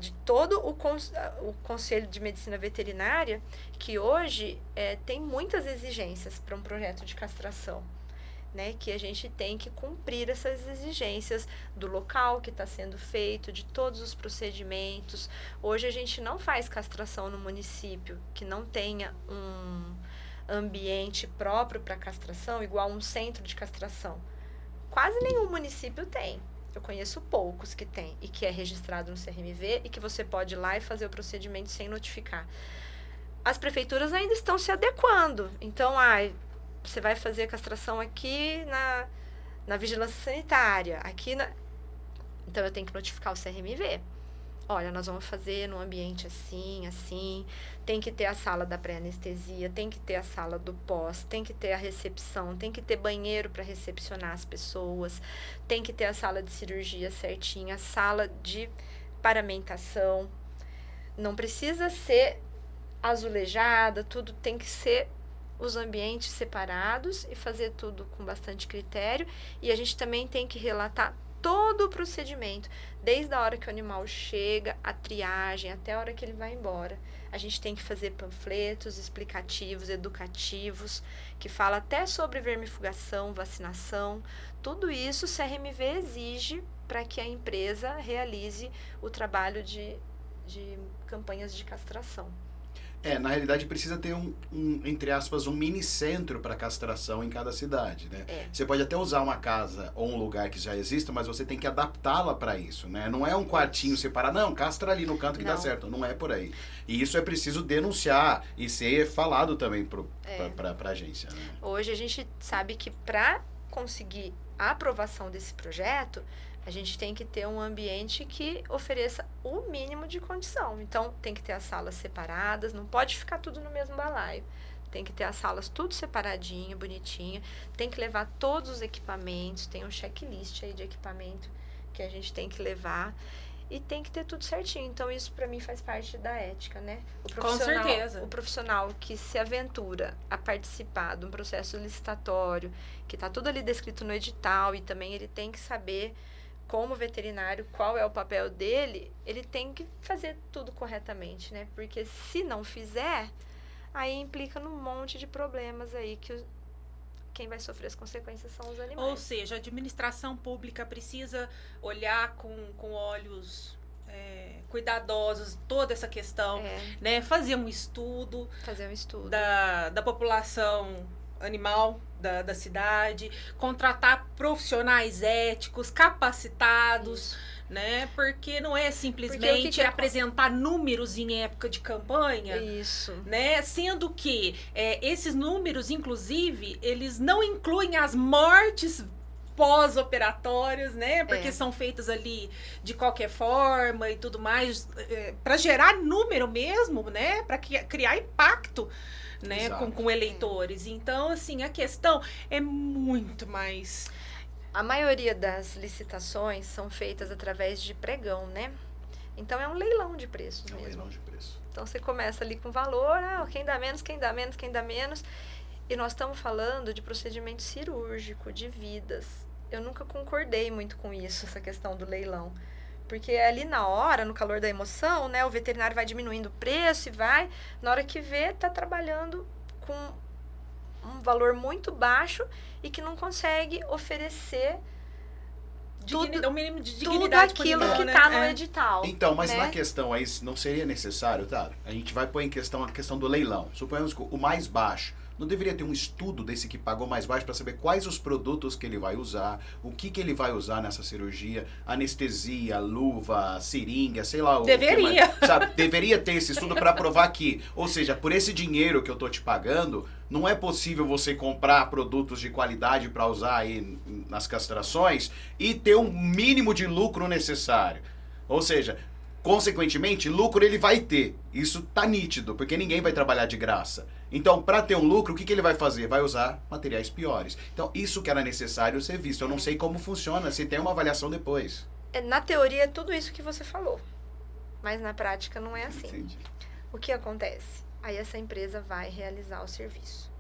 de todo o Conselho de Medicina Veterinária, que hoje tem muitas exigências para um projeto de castração. Né, que a gente tem que cumprir essas exigências do local que está sendo feito, de todos os procedimentos. Hoje a gente não faz castração no município que não tenha um ambiente próprio para castração, igual um centro de castração. Quase nenhum município tem. Eu conheço poucos que tem e que é registrado no CRMV e que você pode ir lá e fazer o procedimento sem notificar. As prefeituras ainda estão se adequando. Então, você vai fazer a castração aqui na vigilância sanitária, então eu tenho que notificar o CRMV. Olha, nós vamos fazer num ambiente assim, assim, tem que ter a sala da pré-anestesia, tem que ter a sala do pós, tem que ter a recepção, tem que ter banheiro para recepcionar as pessoas, tem que ter a sala de cirurgia certinha, a sala de paramentação. Não precisa ser azulejada, tudo tem que ser os ambientes separados e fazer tudo com bastante critério. E a gente também tem que relatar todo o procedimento, desde a hora que o animal chega, a triagem, até a hora que ele vai embora. A gente tem que fazer panfletos explicativos, educativos, que fala até sobre vermifugação, vacinação. Tudo isso o CRMV exige para que a empresa realize o trabalho de campanhas de castração. Na realidade precisa ter entre aspas, um mini centro para castração em cada cidade, né? Você pode até usar uma casa ou um lugar que já exista, mas você tem que adaptá-la para isso, né? Não é um quartinho separado, não, castra ali no canto que dá certo, não é por aí. E isso é preciso denunciar e ser falado também para a agência, né? Hoje a gente sabe que para conseguir a aprovação desse projeto, a gente tem que ter um ambiente que ofereça o mínimo de condição. Então, tem que ter as salas separadas, não pode ficar tudo no mesmo balaio. Tem que ter as salas tudo separadinho, bonitinho. Tem que levar todos os equipamentos, tem um checklist aí de equipamento que a gente tem que levar. E tem que ter tudo certinho. Então, isso para mim faz parte da ética, né? Com certeza. O profissional que se aventura a participar de um processo licitatório, que está tudo ali descrito no edital, e também ele tem que saber, como veterinário, qual é o papel dele, ele tem que fazer tudo corretamente, né? Porque se não fizer, aí implica num monte de problemas aí que quem vai sofrer as consequências são os animais. Ou seja, a administração pública precisa olhar com olhos cuidadosos toda essa questão, né? Fazer um estudo da população animal da cidade, contratar profissionais éticos, capacitados, né? Porque não é simplesmente apresentar números em época de campanha. Isso. Né? Sendo que esses números, inclusive, eles não incluem as mortes pós-operatórias, né? Porque são feitas ali de qualquer forma e tudo mais, para gerar número mesmo, né? Para criar impacto, né, com eleitores. Então, assim, a questão é muito mais... A maioria das licitações são feitas através de pregão, né? Então, é um leilão de preços mesmo. Leilão de preço. Então, você começa ali com valor, quem dá menos, quem dá menos, quem dá menos. E nós estamos falando de procedimento cirúrgico, de vidas. Eu nunca concordei muito com isso, essa questão do leilão. Porque ali na hora, no calor da emoção, né, o veterinário vai diminuindo o preço e vai, na hora que vê, tá trabalhando com um valor muito baixo e que não consegue oferecer o mínimo de tudo dignidade aquilo animal, que né? tá no edital. Então, mas né? na questão aí, não seria necessário, tá? A gente vai pôr em questão a questão do leilão. Suponhamos que o mais baixo, não deveria ter um estudo desse que pagou mais baixo para saber quais os produtos que ele vai usar, o que ele vai usar nessa cirurgia, anestesia, luva, seringa, sei lá. Deveria. O que mais, sabe? Deveria ter esse estudo para provar que, ou seja, por esse dinheiro que eu tô te pagando, não é possível você comprar produtos de qualidade para usar aí nas castrações e ter um mínimo de lucro necessário. Ou seja, Consequentemente, lucro ele vai ter. Isso tá nítido, porque ninguém vai trabalhar de graça. Então, para ter um lucro, o que ele vai fazer? Vai usar materiais piores. Então, isso que era necessário ser visto. Eu não sei como funciona, se tem uma avaliação depois. Na teoria, é tudo isso que você falou. Mas na prática não é assim. Entendi. O que acontece? Aí essa empresa vai realizar o serviço.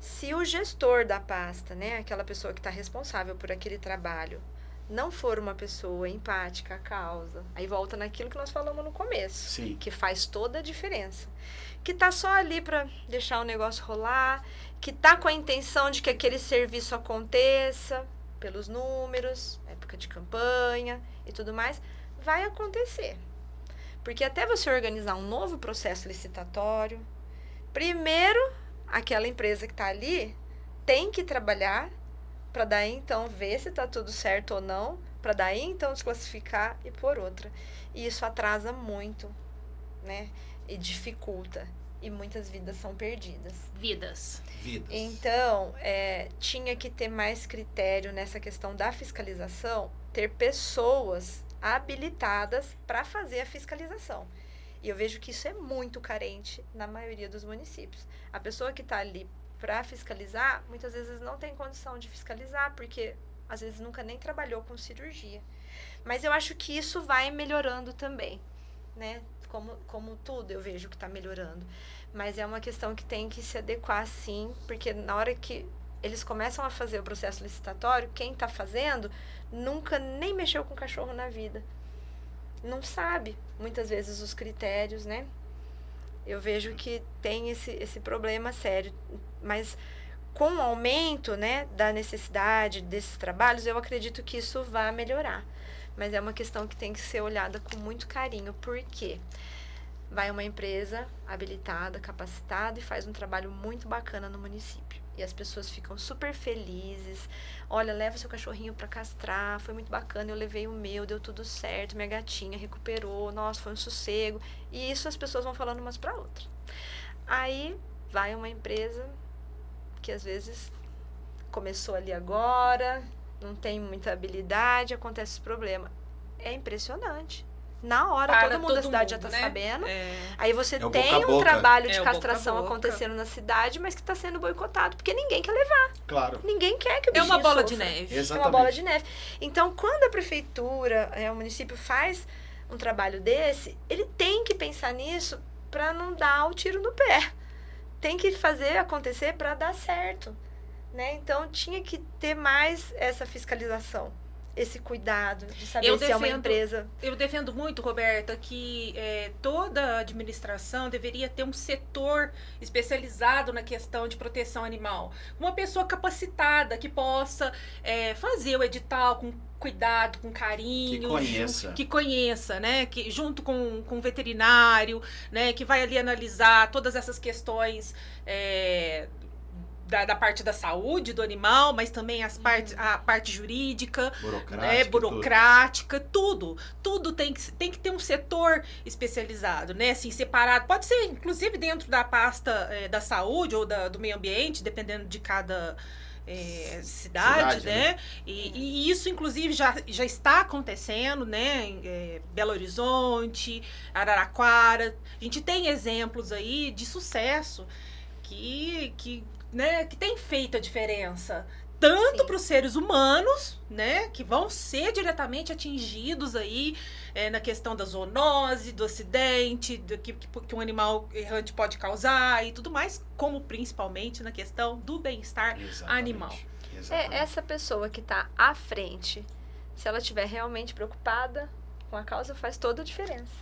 Se o gestor da pasta, né, aquela pessoa que está responsável por aquele trabalho, não for uma pessoa empática à causa, aí volta naquilo que nós falamos no começo, Sim. que faz toda a diferença. Que tá só ali para deixar o negócio rolar, que tá com a intenção de que aquele serviço aconteça, pelos números, época de campanha e tudo mais, vai acontecer. Porque até você organizar um novo processo licitatório, primeiro, aquela empresa que está ali tem que trabalhar para daí, então, ver se está tudo certo ou não, para daí, então, desclassificar e pôr outra. E isso atrasa muito, né? E dificulta. E muitas vidas são perdidas. Vidas. Então, tinha que ter mais critério nessa questão da fiscalização, ter pessoas habilitadas para fazer a fiscalização. E eu vejo que isso é muito carente na maioria dos municípios. A pessoa que está ali para fiscalizar, muitas vezes não tem condição de fiscalizar, porque às vezes nunca nem trabalhou com cirurgia. Mas eu acho que isso vai melhorando também, né? Como tudo eu vejo que está melhorando. Mas é uma questão que tem que se adequar, sim, porque na hora que eles começam a fazer o processo licitatório, quem está fazendo nunca nem mexeu com cachorro na vida. Não sabe, muitas vezes, os critérios, né? Eu vejo que tem esse problema sério. Mas com o aumento, né, da necessidade desses trabalhos, eu acredito que isso vai melhorar. Mas é uma questão que tem que ser olhada com muito carinho. Por quê? Vai uma empresa habilitada, capacitada e faz um trabalho muito bacana no município. E as pessoas ficam super felizes. Olha, leva seu cachorrinho para castrar, foi muito bacana, eu levei o meu, deu tudo certo, minha gatinha recuperou, nossa, foi um sossego. E isso as pessoas vão falando umas para outras. Aí vai uma empresa que às vezes começou ali agora, não tem muita habilidade, acontece esse problema. É impressionante. Na hora, todo mundo da cidade já está sabendo. Aí você tem um trabalho de castração acontecendo na cidade, mas que está sendo boicotado, porque ninguém quer levar. Claro. Ninguém quer que o bichinho É uma bola sofra. de neve. Exatamente. É uma bola de neve. Então, quando a prefeitura, o município faz um trabalho desse, ele tem que pensar nisso para não dar o tiro no pé. Tem que fazer acontecer para dar certo, né? Então, tinha que ter mais essa fiscalização. Esse cuidado de saber se é uma empresa. Eu defendo muito, Roberta, que toda administração deveria ter um setor especializado na questão de proteção animal. Uma pessoa capacitada que possa fazer o edital com cuidado, com carinho. Que conheça, né? Que, junto com o veterinário, né? Que vai ali analisar todas essas questões da parte da saúde do animal, mas também a parte jurídica, burocrática, tudo tem que ter um setor especializado, né, assim, separado, pode ser inclusive dentro da pasta da saúde ou do meio ambiente, dependendo de cada cidade, né? E isso, inclusive, já está acontecendo, né? Em Belo Horizonte, Araraquara. A gente tem exemplos aí de sucesso que tem feito a diferença. Tanto para os seres humanos, né? Que vão ser diretamente atingidos aí na questão da zoonose, do acidente, que um animal errante pode causar e tudo mais, como principalmente na questão do bem-estar animal. Essa pessoa que está à frente, se ela estiver realmente preocupada com a causa, faz toda a diferença.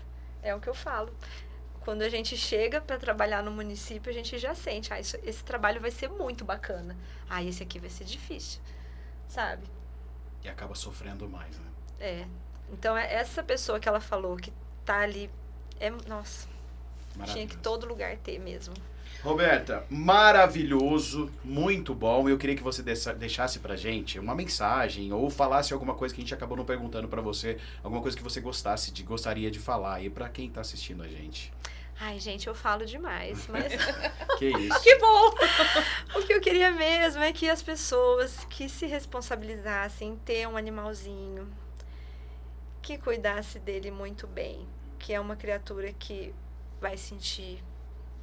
É o que eu falo. Quando a gente chega para trabalhar no município, a gente já sente, esse trabalho vai ser muito bacana. Esse aqui vai ser difícil, sabe? E acaba sofrendo mais, né? Então, essa pessoa que ela falou, que tá ali, nossa, tinha que todo lugar ter mesmo. Roberta, maravilhoso, muito bom. Eu queria que você deixasse pra gente uma mensagem ou falasse alguma coisa que a gente acabou não perguntando pra você, alguma coisa que você gostaria de falar aí pra quem tá assistindo a gente. Ai, gente, eu falo demais, mas... Que isso. Que bom! O que eu queria mesmo é que as pessoas que se responsabilizassem em ter um animalzinho, que cuidasse dele muito bem, que é uma criatura que vai sentir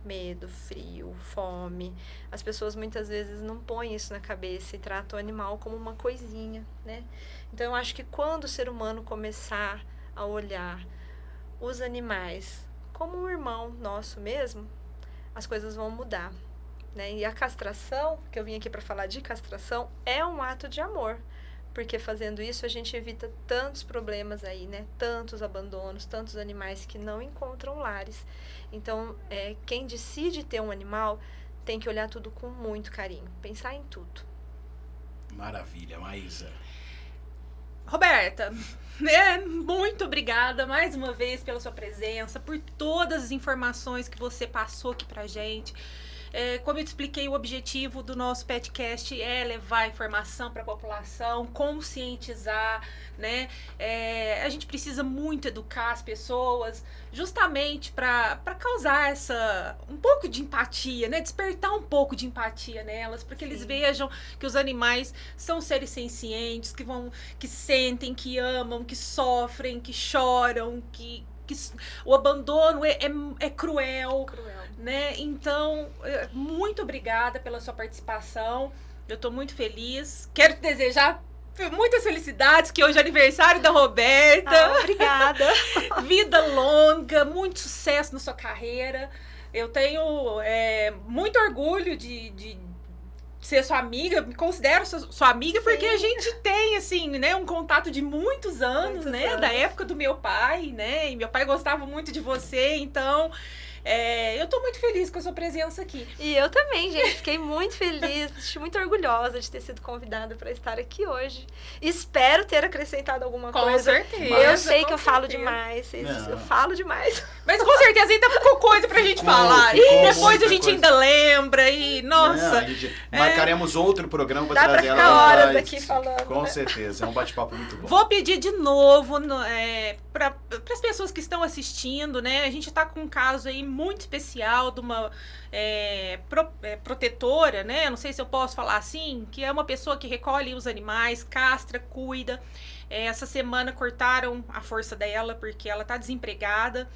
medo, frio, fome. As pessoas muitas vezes não põem isso na cabeça e tratam o animal como uma coisinha, né? Então eu acho que quando o ser humano começar a olhar os animais como um irmão nosso mesmo, as coisas vão mudar, né? E a castração, que eu vim aqui para falar de castração, é um ato de amor. Porque fazendo isso a gente evita tantos problemas aí, né? Tantos abandonos, tantos animais que não encontram lares. Então, quem decide ter um animal tem que olhar tudo com muito carinho, pensar em tudo. Maravilha, Maísa. Roberta, muito obrigada mais uma vez pela sua presença, por todas as informações que você passou aqui pra gente. Como eu te expliquei, o objetivo do nosso podcast é levar informação para a população, conscientizar, né? A gente precisa muito educar as pessoas, justamente para causar um pouco de empatia, né? Despertar um pouco de empatia nelas, para que eles vejam que os animais são seres sencientes, que sentem, que amam, que sofrem, que choram, que o abandono é cruel, né? Então, muito obrigada pela sua participação. Eu estou muito feliz. Quero te desejar muitas felicidades, que hoje é aniversário da Roberta. Obrigada. Vida longa, muito sucesso na sua carreira. Eu tenho muito orgulho de ser sua amiga, me considero sua amiga, porque a gente tem, assim, né, um contato de muitos anos, da época do meu pai, né, e meu pai gostava muito de você, então eu tô muito feliz com a sua presença aqui. E eu também, gente, fiquei muito feliz, muito orgulhosa de ter sido convidada para estar aqui hoje. Espero ter acrescentado alguma coisa. Com certeza. Eu sei que eu falo demais, eu falo demais. Mas com certeza ainda ficou coisa pra gente falar. E depois a gente ainda lembra e, nossa... Marcaremos outro programa pra dá trazer pra ficar ela horas aqui falando. Com certeza, é um bate-papo muito bom. Vou pedir de novo para as pessoas que estão assistindo, né? A gente tá com um caso aí muito especial de uma protetora, né? Não sei se eu posso falar assim, que é uma pessoa que recolhe os animais, castra, cuida. Essa semana cortaram a força dela porque ela tá desempregada.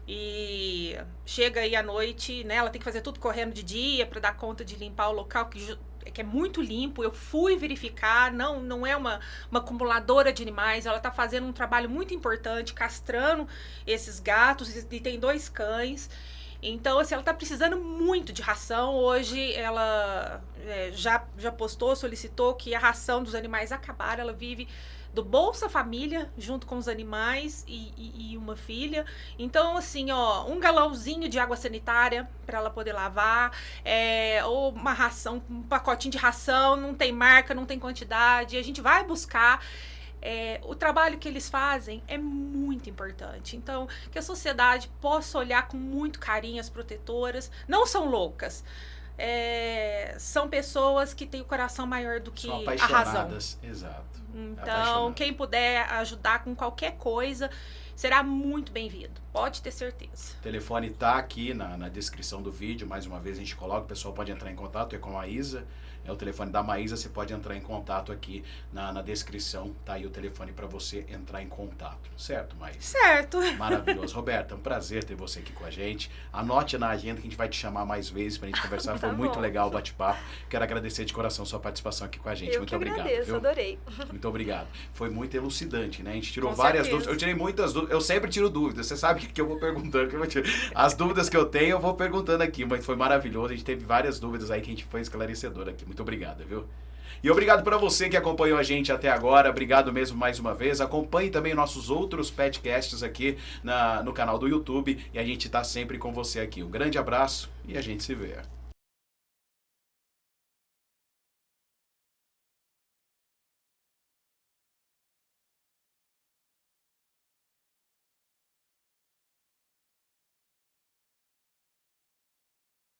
E chega aí à noite, né? Ela tem que fazer tudo correndo de dia para dar conta de limpar o local, que é muito limpo. Eu fui verificar, não é uma acumuladora de animais. Ela tá fazendo um trabalho muito importante, castrando esses gatos, e tem 2 cães. Então, assim, ela tá precisando muito de ração. Hoje ela já postou, solicitou que a ração dos animais acabar. Ela vive do Bolsa Família, junto com os animais e uma filha. Então, assim, um galãozinho de água sanitária para ela poder lavar, ou uma ração, um pacotinho de ração, não tem marca, não tem quantidade, a gente vai buscar. O trabalho que eles fazem é muito importante. Então, que a sociedade possa olhar com muito carinho as protetoras. Não são loucas. São pessoas que têm o coração maior do que a razão. Exato. Então, quem puder ajudar com qualquer coisa, será muito bem-vindo. Pode ter certeza. O telefone tá aqui na descrição do vídeo. Mais uma vez a gente coloca, o pessoal pode entrar em contato, com a Maísa. É o telefone da Maísa, você pode entrar em contato aqui na descrição. Tá aí o telefone para você entrar em contato. Certo, Maísa? Certo. Maravilhoso. Roberta, é um prazer ter você aqui com a gente. Anote na agenda que a gente vai te chamar mais vezes pra gente conversar. Foi muito legal o bate-papo. Quero agradecer de coração a sua participação aqui com a gente. Muito obrigado. Agradeço, adorei. Muito obrigado. Foi muito elucidante, né? A gente tirou várias dúvidas. Eu tirei muitas dúvidas. Eu sempre tiro dúvidas. Você sabe que eu vou perguntando. As dúvidas que eu tenho, eu vou perguntando aqui. Mas foi maravilhoso. A gente teve várias dúvidas aí que a gente foi esclarecedor aqui. Muito obrigado, viu? E obrigado para você que acompanhou a gente até agora. Obrigado mesmo mais uma vez. Acompanhe também nossos outros podcasts aqui no canal do YouTube. E a gente tá sempre com você aqui. Um grande abraço e a gente se vê.